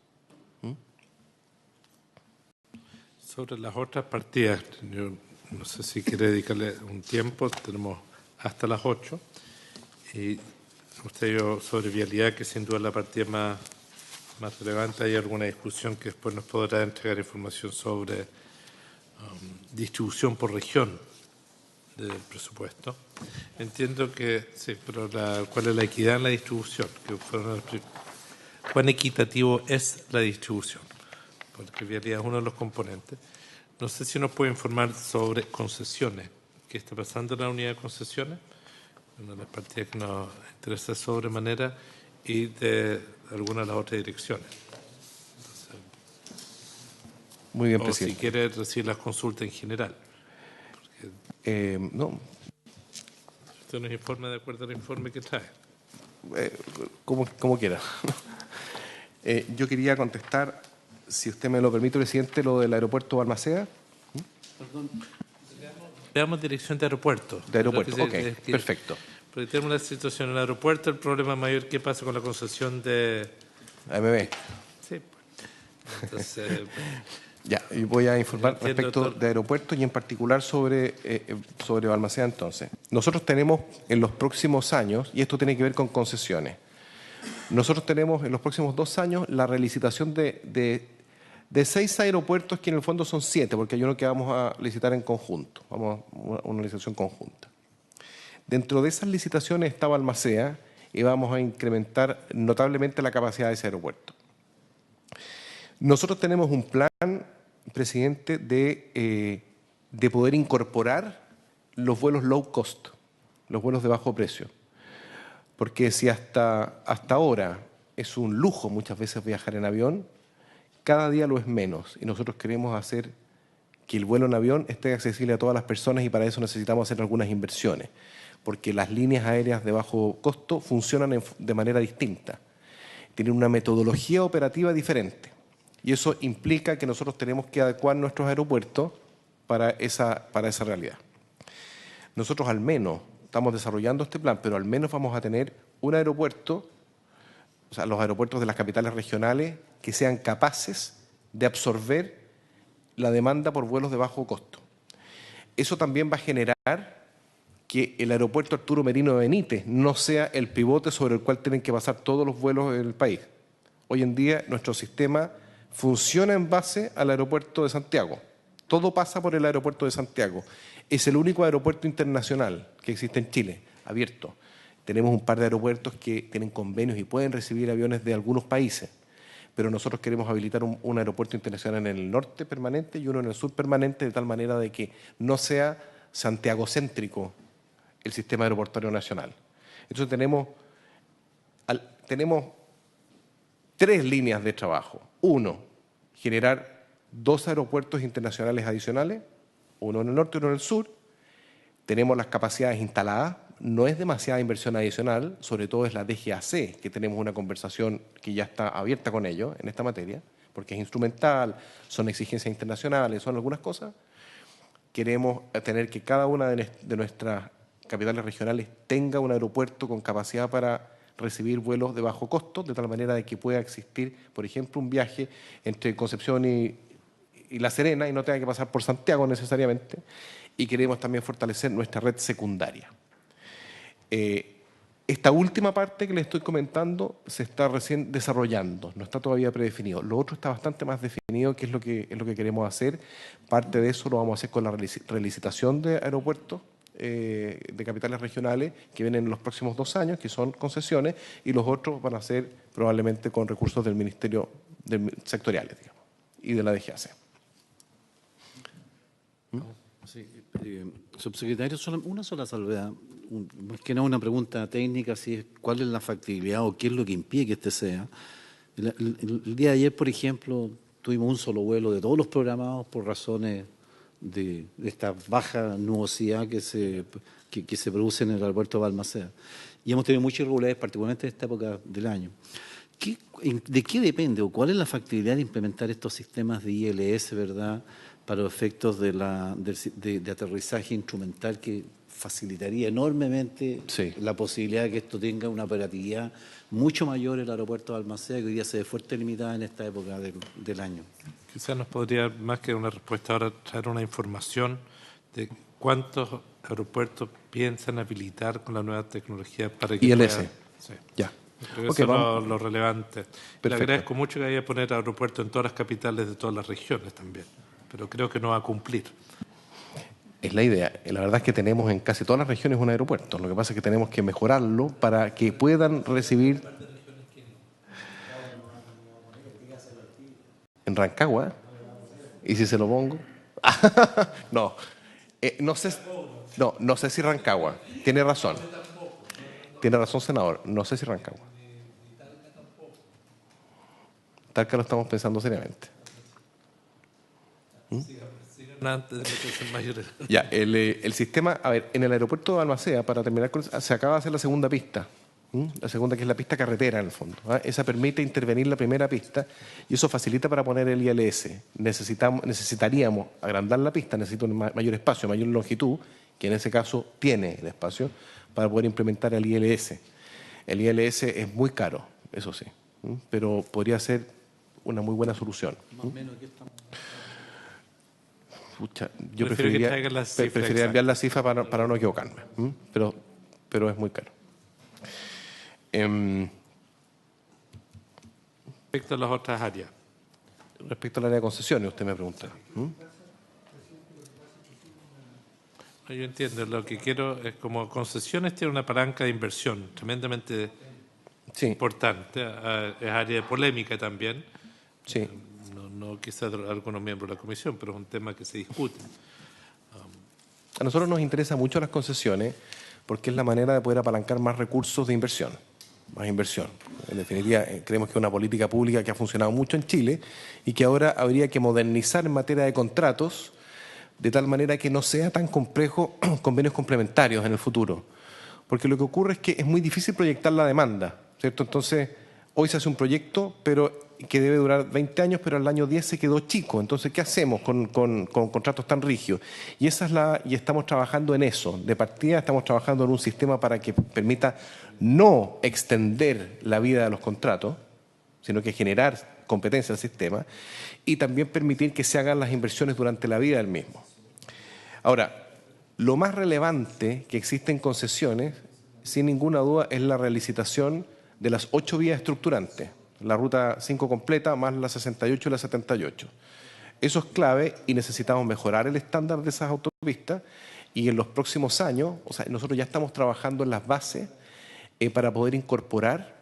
Sobre las otras partidas, yo no sé si quiere dedicarle un tiempo, tenemos hasta las 8. Y usted yo sobre vialidad, que sin duda es la partida más relevante, hay alguna discusión que después nos podrá entregar información sobre distribución por región del presupuesto. Entiendo que sí, pero ¿cuál es la equidad en la distribución? ¿Cuán equitativo es la distribución? Porque vialidad es uno de los componentes. No sé si nos puede informar sobre concesiones. ¿Qué está pasando en la unidad de concesiones? Una de las partidas que nos interesa sobremanera y de algunas de las otras direcciones. Entonces, muy bien, o presidente. si quiere recibir las consultas en general. No. Usted nos informa de acuerdo al informe que trae. Como quiera. Yo quería contestar, si usted me lo permite, presidente, lo del aeropuerto Balmaceda. Perdón. Veamos dirección de aeropuerto. De aeropuerto, ok, perfecto. Porque tenemos una situación en el aeropuerto, el problema mayor que pasa con la concesión de AMB. Sí. Entonces, ya, y voy a informar respecto de aeropuertos y en particular sobre Balmaceda entonces. Nosotros tenemos en los próximos años, y esto tiene que ver con concesiones, nosotros tenemos en los próximos 2 años la relicitación de 6 aeropuertos que en el fondo son 7, porque hay uno que vamos a licitar en conjunto, vamos a una licitación conjunta. Dentro de esas licitaciones está Balmaceda y vamos a incrementar notablemente la capacidad de ese aeropuerto. Nosotros tenemos un plan, presidente, de poder incorporar los vuelos low cost, los vuelos de bajo precio. Porque si hasta ahora es un lujo muchas veces viajar en avión, cada día lo es menos. Y nosotros queremos hacer que el vuelo en avión esté accesible a todas las personas y para eso necesitamos hacer algunas inversiones. Porque las líneas aéreas de bajo costo funcionan de manera distinta. Tienen una metodología operativa diferente. Y eso implica que nosotros tenemos que adecuar nuestros aeropuertos para esa realidad. Nosotros al menos estamos desarrollando este plan, pero al menos vamos a tener un aeropuerto, o sea, los aeropuertos de las capitales regionales, que sean capaces de absorber la demanda por vuelos de bajo costo. Eso también va a generar que el aeropuerto Arturo Merino de Benítez no sea el pivote sobre el cual tienen que pasar todos los vuelos del país. Hoy en día nuestro sistema funciona en base al aeropuerto de Santiago. Todo pasa por el aeropuerto de Santiago. Es el único aeropuerto internacional que existe en Chile, abierto. Tenemos un par de aeropuertos que tienen convenios y pueden recibir aviones de algunos países, pero nosotros queremos habilitar un aeropuerto internacional en el norte permanente y uno en el sur permanente, de tal manera de que no sea santiagocéntrico el sistema aeroportuario nacional. Entonces tenemos 3 líneas de trabajo. 1, generar 2 aeropuertos internacionales adicionales, uno en el norte y uno en el sur. Tenemos las capacidades instaladas, no es demasiada inversión adicional, sobre todo es la DGAC, que tenemos una conversación que ya está abierta con ellos en esta materia, porque es instrumental, son exigencias internacionales, son algunas cosas. Queremos tener que cada una de nuestras capitales regionales tenga un aeropuerto con capacidad para recibir vuelos de bajo costo, de tal manera de que pueda existir, por ejemplo, un viaje entre Concepción y La Serena y no tenga que pasar por Santiago necesariamente. Y queremos también fortalecer nuestra red secundaria. Esta última parte que les estoy comentando se está recién desarrollando, no está todavía predefinido. Lo otro está bastante más definido, que es lo que queremos hacer. Parte de eso lo vamos a hacer con la relicitación de aeropuertos de capitales regionales que vienen en los próximos 2 años, que son concesiones, y los otros van a ser probablemente con recursos del Ministerio sectoriales, digamos, y de la DGAC. Sí, subsecretario, una sola salvedad, más que nada una pregunta técnica, si es cuál es la factibilidad o qué es lo que impide que este sea. El día de ayer, por ejemplo, tuvimos un solo vuelo de todos los programados por razones de esta baja nubosidad que se produce en el aeropuerto de Balmaceda. Y hemos tenido muchas irregularidades, particularmente en esta época del año. ¿De qué depende o cuál es la factibilidad de implementar estos sistemas de ILS, verdad, para los efectos de aterrizaje instrumental que facilitaría enormemente la posibilidad de que esto tenga una operatividad mucho mayor en el aeropuerto de Balmaceda, que hoy día se ve fuerte limitada en esta época del año? Quizás nos podría, más que una respuesta ahora, traer una información de cuántos aeropuertos piensan habilitar con la nueva tecnología para que ILS. Sí. Ya. Creo que eso es lo relevante. Le agradezco mucho que haya poner aeropuertos en todas las capitales de todas las regiones también, pero creo que no va a cumplir. Es la idea. La verdad es que tenemos en casi todas las regiones un aeropuerto. Lo que pasa es que tenemos que mejorarlo para que puedan recibir... En Rancagua. ¿Y si se lo pongo? No. No sé si Rancagua. Tiene razón. Tiene razón, senador. No sé si Rancagua. Talca lo estamos pensando seriamente. Ya, el sistema, a ver, en el aeropuerto de Balmaceda, para terminar con eso, se acaba de hacer la segunda pista. La segunda, que es la pista carretera, en el fondo. Esa permite intervenir la primera pista y eso facilita para poner el ILS. Necesitaríamos agrandar la pista, necesita un mayor espacio, mayor longitud, que en ese caso tiene el espacio, para poder implementar el ILS. El ILS es muy caro, eso sí, pero podría ser una muy buena solución. Más o menos, ¿qué estamos? Pucha, yo preferiría enviar la cifra para no equivocarme, pero es muy caro. Respecto a las otras áreas. Respecto al área de concesiones, usted me pregunta. Yo entiendo, lo que quiero es como concesiones tiene una palanca de inversión tremendamente Sí, importante, es área de polémica también, sí. no quizás de algunos miembros de la comisión, pero es un tema que se discute. A nosotros nos interesan mucho las concesiones porque es la manera de poder apalancar más recursos de inversión, más inversión. En definitiva, creemos que es una política pública que ha funcionado mucho en Chile y que ahora habría que modernizar en materia de contratos de tal manera que no sea tan complejo convenios complementarios en el futuro. Porque lo que ocurre es que es muy difícil proyectar la demanda, ¿cierto? Entonces, hoy se hace un proyecto que debe durar 20 años, pero al año 10 se quedó chico. Entonces, ¿qué hacemos con contratos tan rígidos? Y y estamos trabajando en eso. De partida estamos trabajando en un sistema para que permita no extender la vida de los contratos, sino que generar competencia al sistema y también permitir que se hagan las inversiones durante la vida del mismo. Ahora, lo más relevante que existe en concesiones, sin ninguna duda, es la relicitación de las 8 vías estructurantes, la ruta 5 completa más la 68 y la 78. Eso es clave y necesitamos mejorar el estándar de esas autopistas y en los próximos años, o sea, nosotros ya estamos trabajando en las bases para poder incorporar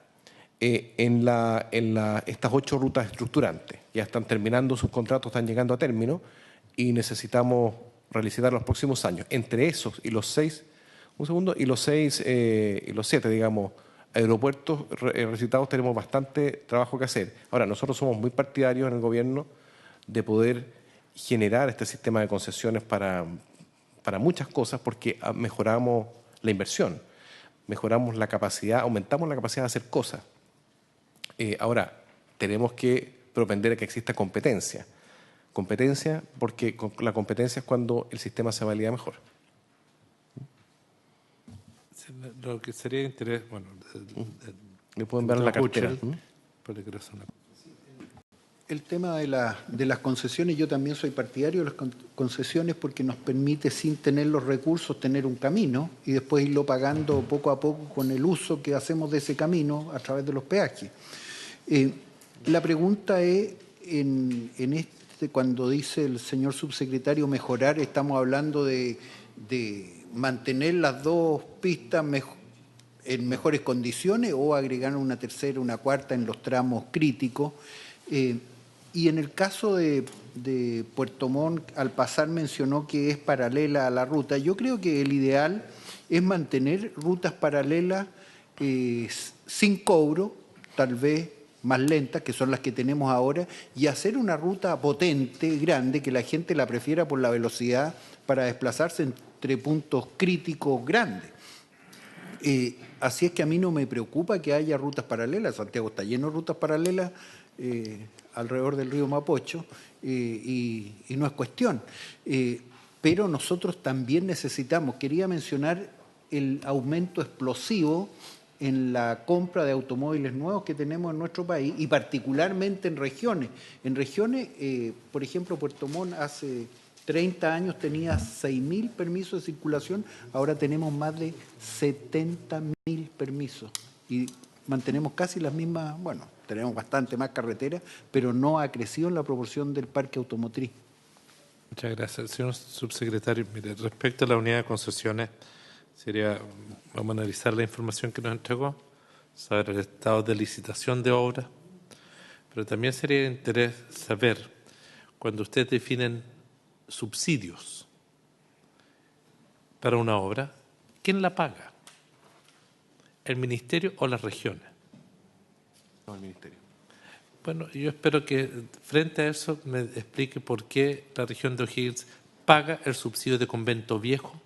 estas 8 rutas estructurantes. Ya están terminando sus contratos, están llegando a término y necesitamos relicitar los próximos años. Entre esos y los 6, y los 7, digamos, aeropuertos recitados tenemos bastante trabajo que hacer. Ahora, nosotros somos muy partidarios en el gobierno de poder generar este sistema de concesiones para muchas cosas porque mejoramos la inversión, mejoramos la capacidad, aumentamos la capacidad de hacer cosas. Ahora, tenemos que propender a que exista competencia. Competencia porque la competencia es cuando el sistema se valida mejor. Lo que sería interés, bueno, Le pueden ver la cartera. El tema de las concesiones, yo también soy partidario de las concesiones porque nos permite, sin tener los recursos, tener un camino y después irlo pagando poco a poco con el uso que hacemos de ese camino a través de los peajes. La pregunta es, cuando dice el señor subsecretario mejorar, estamos hablando de mantener las 2 pistas en mejores condiciones o agregar una tercera, una cuarta en los tramos críticos. Y en el caso de Puerto Montt, al pasar mencionó que es paralela a la ruta. Yo creo que el ideal es mantener rutas paralelas sin cobro, tal vez más lentas, que son las que tenemos ahora, y hacer una ruta potente, grande, que la gente la prefiera por la velocidad para desplazarse entre puntos críticos grandes. Así es que a mí no me preocupa que haya rutas paralelas. Santiago está lleno de rutas paralelas alrededor del río Mapocho y no es cuestión. Pero nosotros también necesitamos, quería mencionar el aumento explosivo en la compra de automóviles nuevos que tenemos en nuestro país y particularmente en regiones. En regiones, por ejemplo, Puerto Montt hace 30 años tenía 6.000 permisos de circulación, ahora tenemos más de 70.000 permisos y mantenemos casi las mismas, bueno, tenemos bastante más carreteras, pero no ha crecido en la proporción del parque automotriz. Muchas gracias. Señor subsecretario, mire, respecto a la unidad de concesiones, vamos a analizar la información que nos entregó, saber el estado de licitación de obras, pero también sería de interés saber, cuando ustedes definen subsidios para una obra, ¿quién la paga? ¿El ministerio o las regiones? No, el ministerio. Bueno, yo espero que frente a eso me explique por qué la región de O'Higgins paga el subsidio de Convento Viejo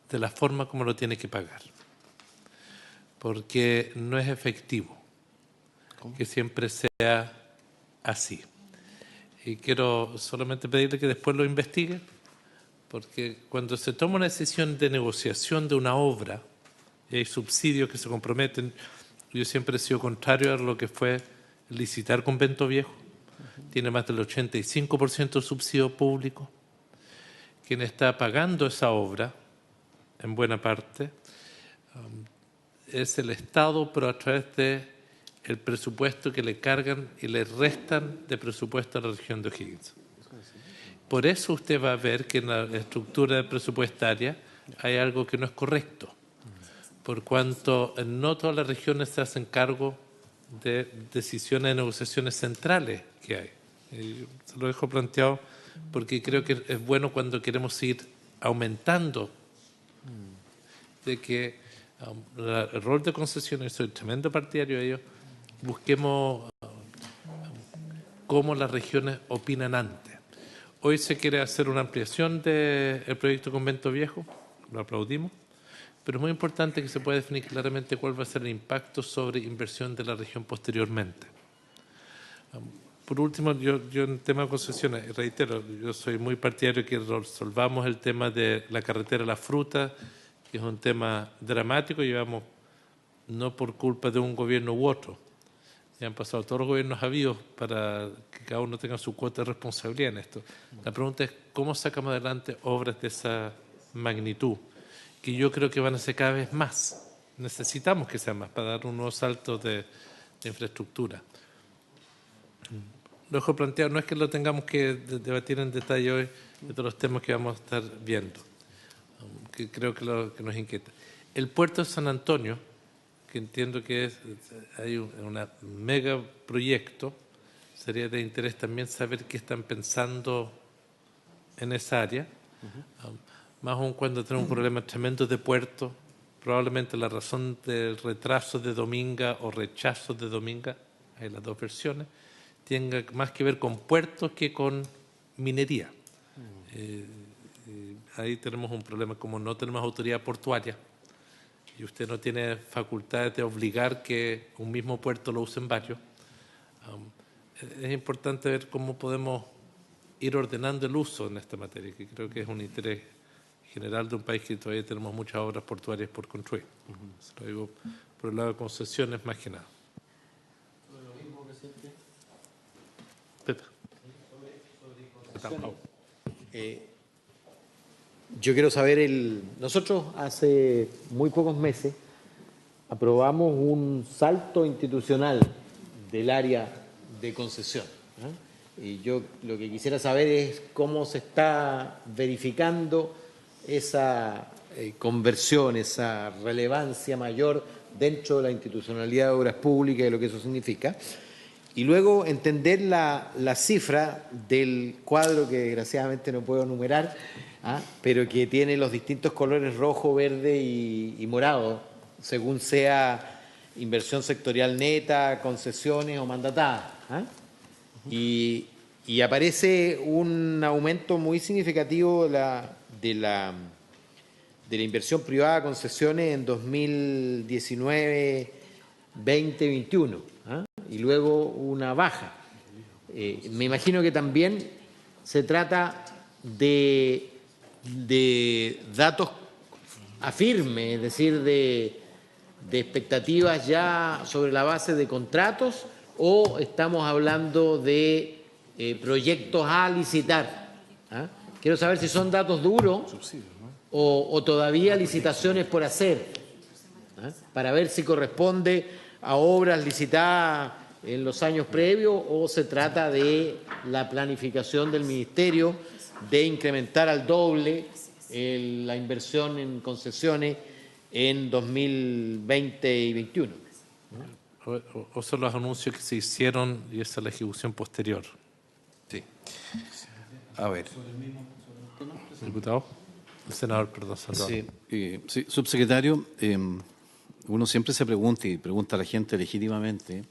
de la forma como lo tiene que pagar. Porque no es efectivo que siempre sea así. Y quiero solamente pedirle que después lo investigue, porque cuando se toma una decisión de negociación de una obra y hay subsidios que se comprometen, yo siempre he sido contrario a lo que fue licitar Convento Viejo. Tiene más del 85% de subsidio público. Quien está pagando esa obra, en buena parte, es el Estado, pero a través del presupuesto que le cargan y le restan de presupuesto a la región de O'Higgins. Por eso usted va a ver que en la estructura presupuestaria hay algo que no es correcto, por cuanto no todas las regiones se hacen cargo de decisiones de negociaciones centrales que hay. Y se lo dejo planteado porque creo que es bueno cuando queremos ir aumentando de que el rol de concesiones, soy tremendo partidario de ello, busquemos cómo las regiones opinan antes. Hoy se quiere hacer una ampliación del proyecto Convento Viejo, lo aplaudimos, pero es muy importante que se pueda definir claramente cuál va a ser el impacto sobre inversión de la región posteriormente. Por último, yo en tema de concesiones, reitero, yo soy muy partidario de que resolvamos el tema de la carretera La Fruta, que es un tema dramático, llevamos no por culpa de un gobierno u otro. Ya han pasado todos los gobiernos habidos para que cada uno tenga su cuota de responsabilidad en esto. La pregunta es cómo sacamos adelante obras de esa magnitud, que yo creo que van a ser cada vez más. Necesitamos que sean más para dar un nuevo salto de infraestructura. Lo dejo planteado, no es que lo tengamos que debatir en detalle hoy de todos los temas que vamos a estar viendo, que creo que lo que nos inquieta. El puerto de San Antonio, que entiendo que hay un mega proyecto, sería de interés también saber qué están pensando en esa área, más aún cuando tenemos un problema tremendo de puerto. Probablemente la razón del retraso de Dominga o rechazo de Dominga, hay las dos versiones, tenga más que ver con puertos que con minería. Ahí tenemos un problema, como no tenemos autoridad portuaria y usted no tiene facultades de obligar que un mismo puerto lo usen varios, es importante ver cómo podemos ir ordenando el uso en esta materia, que creo que es un interés general de un país que todavía tenemos muchas obras portuarias por construir. Se lo digo por el lado de concesiones más que nada. Yo quiero saber, nosotros hace muy pocos meses aprobamos un salto institucional del área de concesión, ¿eh? Y yo lo que quisiera saber es cómo se está verificando esa conversión, esa relevancia mayor dentro de la institucionalidad de obras públicas y lo que eso significa. Y luego entender la cifra del cuadro que desgraciadamente no puedo enumerar, pero que tiene los distintos colores rojo, verde y morado, según sea inversión sectorial neta, concesiones o mandatadas. Y aparece un aumento muy significativo de la inversión privada a concesiones en 2019, 2021. Y luego una baja. Me imagino que también se trata de datos a firme, es decir, de expectativas ya sobre la base de contratos, o estamos hablando de proyectos a licitar. Quiero saber si son datos duros o todavía licitaciones por hacer, para ver si corresponde a obras licitadas en los años previos o se trata de la planificación del Ministerio de incrementar al doble la inversión en concesiones en 2020 y 2021. O son los anuncios que se hicieron y esa es la ejecución posterior. Sí. A ver. Diputado. El senador, perdón, Salvador. Sí, subsecretario, uno siempre se pregunta y pregunta a la gente legítimamente,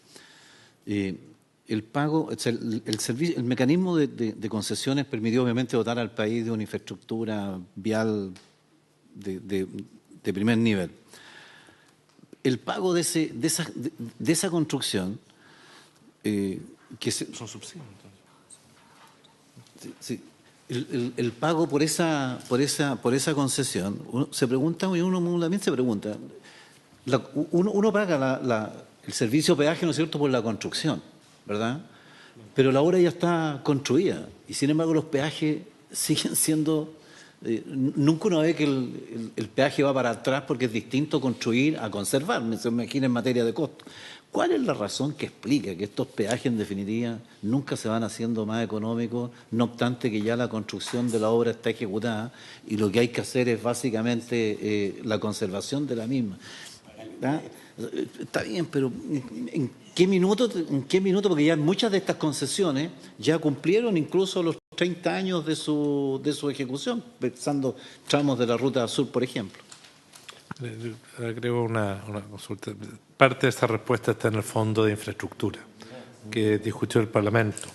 el pago, el mecanismo de concesiones permitió obviamente dotar al país de una infraestructura vial de primer nivel. El pago de esa construcción, Son subsidios, entonces. sí, el pago por esa concesión, uno se pregunta, y uno también se pregunta, uno paga el servicio peaje, ¿no es cierto?, por la construcción, ¿verdad? Pero la obra ya está construida y sin embargo los peajes siguen siendo Nunca uno ve que el peaje va para atrás porque es distinto construir a conservar, se imagina en materia de costo. ¿Cuál es la razón que explica que estos peajes en definitiva nunca se van haciendo más económicos, no obstante que ya la construcción de la obra está ejecutada y lo que hay que hacer es básicamente la conservación de la misma? Está bien, pero ¿en qué minuto? Porque ya muchas de estas concesiones ya cumplieron incluso los 30 años de su ejecución, pensando tramos de la Ruta Sur, por ejemplo. Agrego una consulta. Parte de esa respuesta está en el Fondo de Infraestructura, que discutió el Parlamento.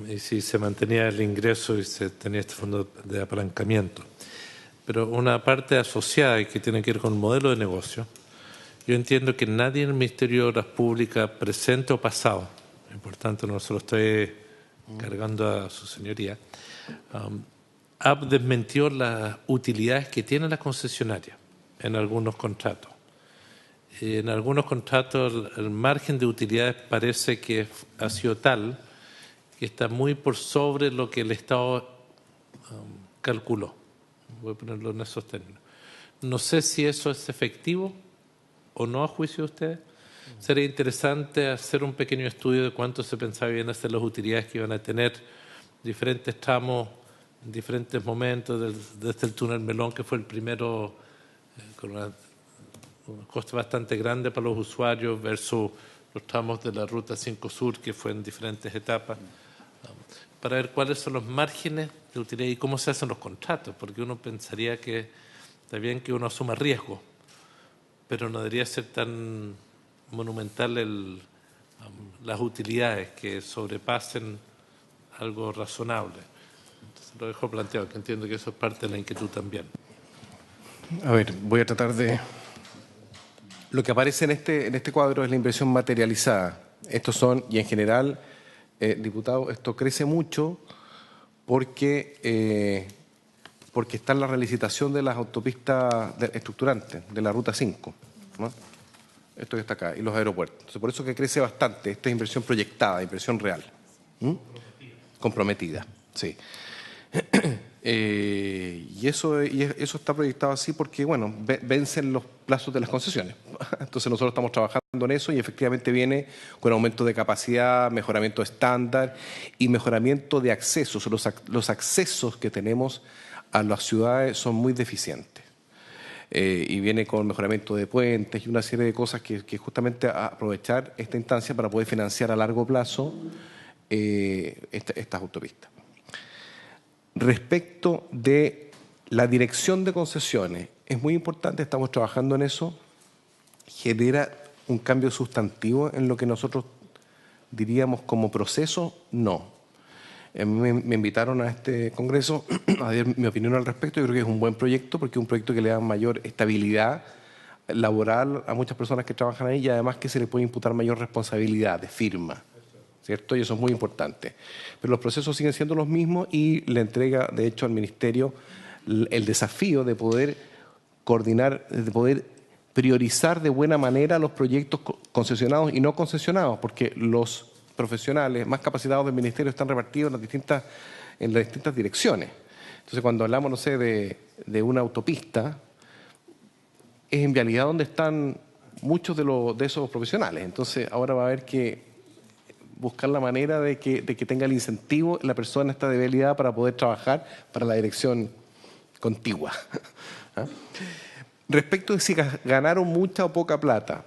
Y si se mantenía el ingreso y se tenía este fondo de apalancamiento. Pero una parte asociada y que tiene que ver con el modelo de negocio, yo entiendo que nadie en el Ministerio de Obras Públicas, presente o pasado, es importante, no se lo estoy cargando a su señoría, ha desmentido las utilidades que tienen las concesionarias en algunos contratos. En algunos contratos el margen de utilidades parece que ha sido tal que está muy por sobre lo que el Estado calculó. Voy a ponerlo en esos términos. No sé si eso es efectivo o no a juicio de ustedes. Sería interesante hacer un pequeño estudio de cuánto se pensaba bien hacer las utilidades que iban a tener diferentes tramos en diferentes momentos, desde el túnel Melón, que fue el primero con un coste bastante grande para los usuarios, versus los tramos de la Ruta 5 Sur, que fue en diferentes etapas, para ver cuáles son los márgenes de utilidad y cómo se hacen los contratos, porque uno pensaría que está bien que uno asuma riesgo, pero no debería ser tan monumental las utilidades que sobrepasen algo razonable. Entonces, lo dejo planteado, que entiendo que eso es parte de la inquietud también. A ver, voy a tratar de... Lo que aparece en este cuadro es la inversión materializada. Estos son, y en general, diputado, esto crece mucho porque está en la relicitación de las autopistas estructurantes, de la Ruta 5, ¿no? Esto que está acá, y los aeropuertos. Entonces, por eso que crece bastante. Esta es inversión proyectada, inversión real. Comprometida, sí. Y eso está proyectado así porque, bueno, vencen los plazos de las concesiones. Entonces nosotros estamos trabajando en eso y efectivamente viene con aumento de capacidad, mejoramiento de estándar y mejoramiento de accesos. Los accesos que tenemos a las ciudades son muy deficientes. Y viene con mejoramiento de puentes y una serie de cosas que justamente aprovechar esta instancia para poder financiar a largo plazo estas autopistas. Respecto de la dirección de concesiones, es muy importante, estamos trabajando en eso, genera un cambio sustantivo en lo que nosotros diríamos como proceso, no. Me invitaron a este congreso a dar mi opinión al respecto. Yo creo que es un buen proyecto porque es un proyecto que le da mayor estabilidad laboral a muchas personas que trabajan ahí y además que se le puede imputar mayor responsabilidad de firma, ¿cierto? Y eso es muy importante. Pero los procesos siguen siendo los mismos y le entrega, de hecho, al Ministerio el desafío de poder coordinar, de poder priorizar de buena manera los proyectos concesionados y no concesionados, porque los profesionales más capacitados del Ministerio están repartidos en las distintas direcciones. Entonces, cuando hablamos, no sé, de una autopista, es en vialidad donde están muchos de esos profesionales. Entonces, ahora va a haber que buscar la manera de que tenga el incentivo la persona esta de vialidad para poder trabajar para la dirección contigua. ¿Ah? Respecto de si ganaron mucha o poca plata,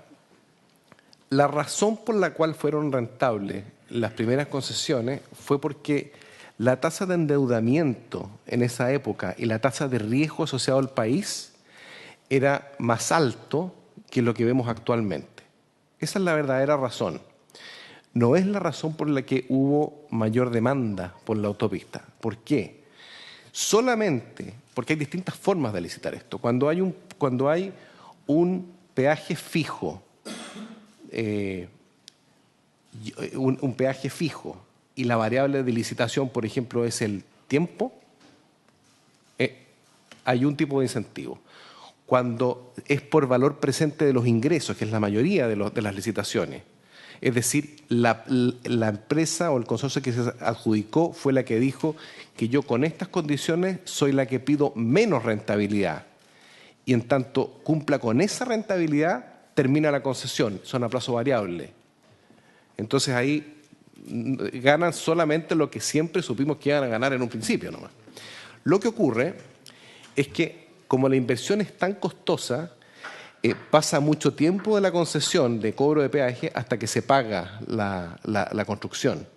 la razón por la cual fueron rentables las primeras concesiones fue porque la tasa de endeudamiento en esa época y la tasa de riesgo asociado al país era más alto que lo que vemos actualmente. Esa es la verdadera razón. No es la razón por la que hubo mayor demanda por la autopista. ¿Por qué? Solamente porque hay distintas formas de licitar esto. Cuando hay un peaje fijo, un peaje fijo y la variable de licitación, por ejemplo, es el tiempo, hay un tipo de incentivo. Cuando es por valor presente de los ingresos, que es la mayoría de las licitaciones, Es decir, la empresa o el consorcio que se adjudicó fue la que dijo que yo con estas condiciones soy la que pido menos rentabilidad. Y en tanto cumpla con esa rentabilidad, termina la concesión, son a plazo variable. Entonces ahí ganan solamente lo que siempre supimos que iban a ganar en un principio nomás. Lo que ocurre es que como la inversión es tan costosa, pasa mucho tiempo de la concesión de cobro de peaje hasta que se paga la construcción.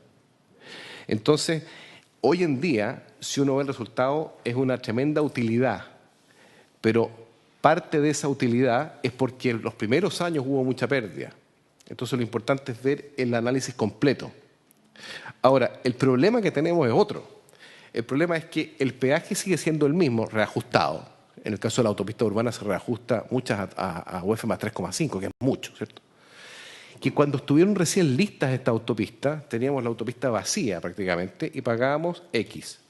Entonces, hoy en día, si uno ve el resultado, es una tremenda utilidad, pero parte de esa utilidad es porque en los primeros años hubo mucha pérdida. Entonces, lo importante es ver el análisis completo. Ahora, el problema que tenemos es otro. El problema es que el peaje sigue siendo el mismo, reajustado. En el caso de la autopista urbana se reajusta muchas a UF más 3,5, que es mucho, ¿cierto? Que cuando estuvieron recién listas estas autopistas, teníamos la autopista vacía prácticamente y pagábamos X.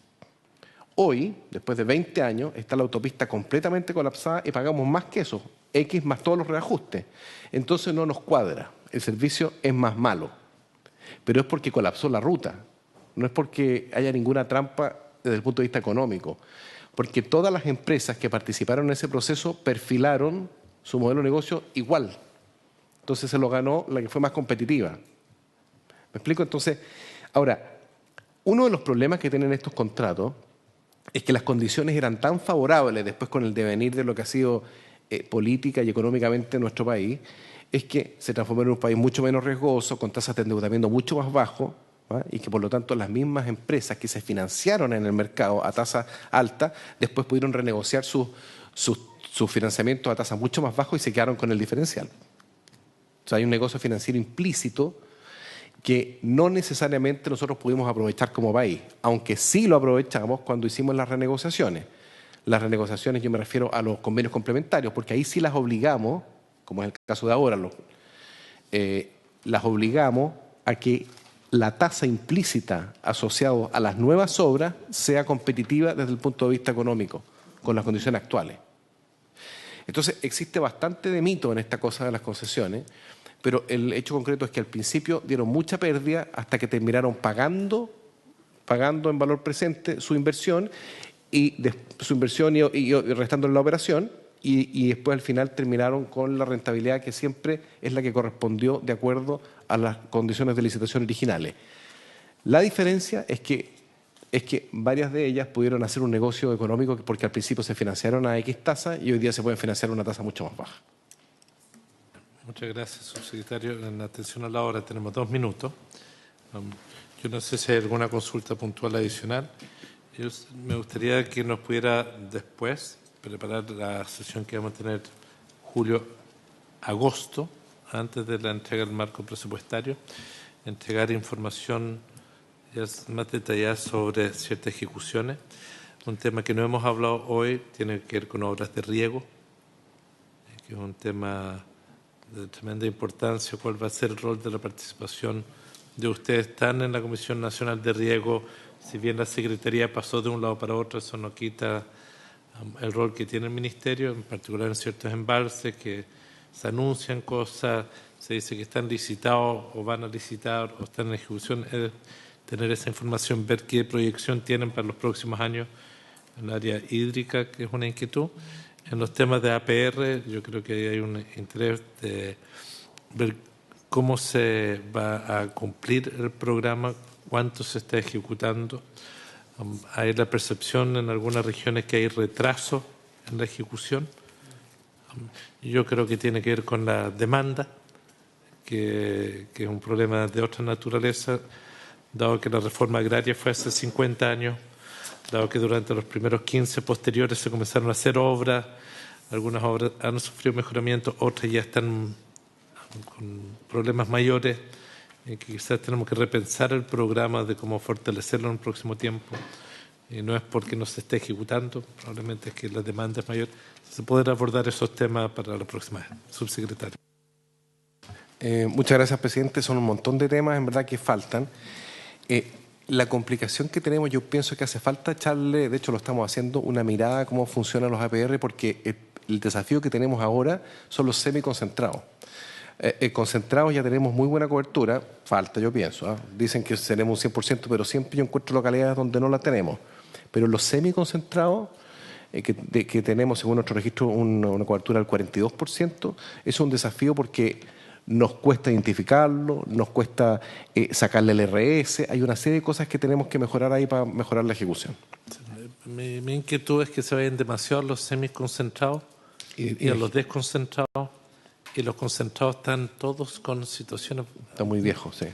Hoy, después de 20 años, está la autopista completamente colapsada y pagamos más que eso, X más todos los reajustes. Entonces no nos cuadra, el servicio es más malo. Pero es porque colapsó la ruta, no es porque haya ninguna trampa desde el punto de vista económico. Porque todas las empresas que participaron en ese proceso perfilaron su modelo de negocio igual. Entonces se lo ganó la que fue más competitiva. ¿Me explico? Entonces, ahora, uno de los problemas que tienen estos contratos es que las condiciones eran tan favorables después con el devenir de lo que ha sido política y económicamente en nuestro país, es que se transformó en un país mucho menos riesgoso, con tasas de endeudamiento mucho más bajos, y que por lo tanto las mismas empresas que se financiaron en el mercado a tasa alta, después pudieron renegociar sus financiamientos a tasas mucho más bajas y se quedaron con el diferencial. O sea, hay un negocio financiero implícito que no necesariamente nosotros pudimos aprovechar como país, aunque sí lo aprovechamos cuando hicimos las renegociaciones. Las renegociaciones yo me refiero a los convenios complementarios, porque ahí sí las obligamos, como es el caso de ahora, las obligamos a que la tasa implícita asociada a las nuevas obras sea competitiva desde el punto de vista económico, con las condiciones actuales. Entonces, existe bastante de mito en esta cosa de las concesiones, pero el hecho concreto es que al principio dieron mucha pérdida hasta que terminaron pagando en valor presente su inversión y restando en la operación, y después al final terminaron con la rentabilidad que siempre es la que correspondió de acuerdo a las condiciones de licitación originales. La diferencia es que varias de ellas pudieron hacer un negocio económico porque al principio se financiaron a X tasa y hoy día se pueden financiar a una tasa mucho más baja. Muchas gracias, subsecretario. En atención a la hora tenemos 2 minutos. Yo no sé si hay alguna consulta puntual adicional. Me gustaría que nos pudiera después preparar la sesión que vamos a tener julio-agosto, antes de la entrega del marco presupuestario, entregar información ya más detallada sobre ciertas ejecuciones. Un tema que no hemos hablado hoy tiene que ver con obras de riego, que es un tema de tremenda importancia. ¿Cuál va a ser el rol de la participación de ustedes? Están en la Comisión Nacional de Riego, si bien la Secretaría pasó de un lado para otro, eso no quita el rol que tiene el Ministerio, en particular en ciertos embalses que se anuncian cosas, se dice que están licitados o van a licitar o están en ejecución. Tener esa información, ver qué proyección tienen para los próximos años en el área hídrica, que es una inquietud. En los temas de APR, yo creo que hay un interés de ver cómo se va a cumplir el programa, cuánto se está ejecutando. Hay la percepción en algunas regiones que hay retraso en la ejecución. Yo creo que tiene que ver con la demanda, que es un problema de otra naturaleza, dado que la reforma agraria fue hace 50 años, dado que durante los primeros 15 posteriores se comenzaron a hacer obras, algunas obras han sufrido mejoramiento, otras ya están con problemas mayores, que quizás tenemos que repensar el programa de cómo fortalecerlo en el próximo tiempo. Y no es porque no se esté ejecutando, probablemente es que la demanda es mayor. Se podrá abordar esos temas para la próxima vez. Subsecretario. Muchas gracias, presidente. Son un montón de temas, en verdad, que faltan. La complicación que tenemos, yo pienso que hace falta echarle, de hecho lo estamos haciendo, una mirada a cómo funcionan los APR, porque el desafío que tenemos ahora son los semiconcentrados. Concentrados ya tenemos muy buena cobertura, falta yo pienso, ¿ah? Dicen que tenemos un 100%, pero siempre yo encuentro localidades donde no la tenemos. Pero los semiconcentrados, que tenemos según nuestro registro una cobertura del 42%, es un desafío porque nos cuesta identificarlo, nos cuesta sacarle el RS, hay una serie de cosas que tenemos que mejorar ahí para mejorar la ejecución. Mi inquietud es que se vayan demasiado los semiconcentrados y a los desconcentrados, y los concentrados están todos con situaciones... Está muy viejo, sí.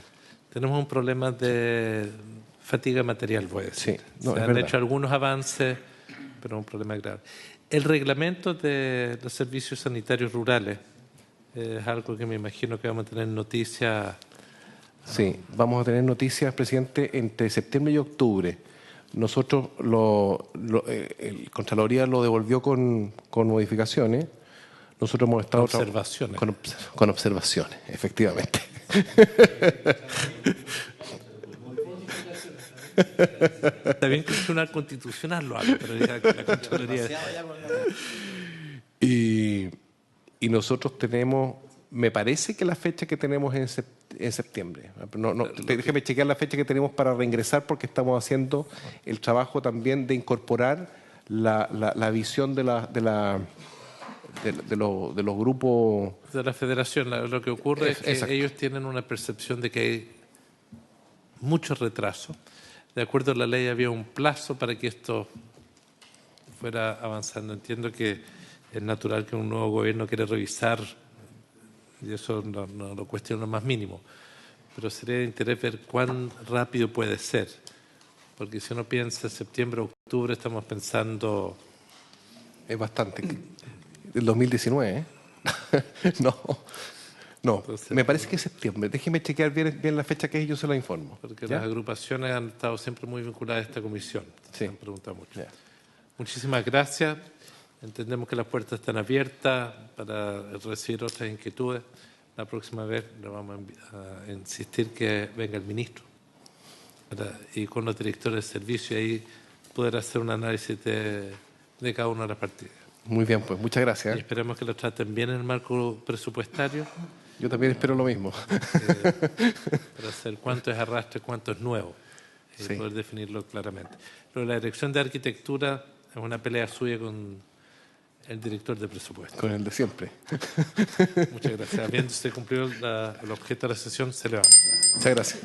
Tenemos un problema de fatiga material, voy a decir. Sí, no, se es han verdad. hecho algunos avances, pero es un problema grave. El reglamento de los servicios sanitarios rurales es algo que me imagino que vamos a tener noticias. Sí, vamos a tener noticias, presidente, entre septiembre y octubre. Nosotros, el Contraloría lo devolvió con modificaciones. Nosotros hemos estado... Observaciones. Con observaciones, efectivamente. Está bien que el Tribunal Constitucional lo haga, pero ya la Contraloría... Y nosotros tenemos, me parece que la fecha que tenemos en septiembre. Déjeme chequear la fecha que tenemos para reingresar porque estamos haciendo el trabajo también de incorporar la visión de los grupos. De la Federación, lo que ocurre es que Exacto. ellos tienen una percepción de que hay mucho retraso. De acuerdo a la ley había un plazo para que esto fuera avanzando. Entiendo que es natural que un nuevo gobierno quiera revisar, y eso no lo cuestiono lo más mínimo, pero sería de interés ver cuán rápido puede ser, porque si uno piensa septiembre, octubre, estamos pensando... Es bastante. Del 2019, ¿eh? No, Entonces, me parece que es septiembre. Déjeme chequear bien la fecha que es y yo se la informo. porque ¿Ya? las agrupaciones han estado siempre muy vinculadas a esta comisión. Sí. Se han preguntado mucho. Ya. Muchísimas gracias. Entendemos que las puertas están abiertas para recibir otras inquietudes. La próxima vez le vamos a insistir que venga el ministro y con los directores de servicio ahí poder hacer un análisis de cada una de las partidas. Muy bien, pues muchas Y gracias. esperemos que lo traten bien en el marco presupuestario Yo también espero lo mismo. para saber cuánto es arrastre, cuánto es nuevo y Sí. poder definirlo claramente. Pero la dirección de arquitectura es una pelea suya con el director de presupuesto. Con el de siempre. Muchas gracias. Habiéndose cumplido el objeto de la sesión, se levanta. Muchas gracias.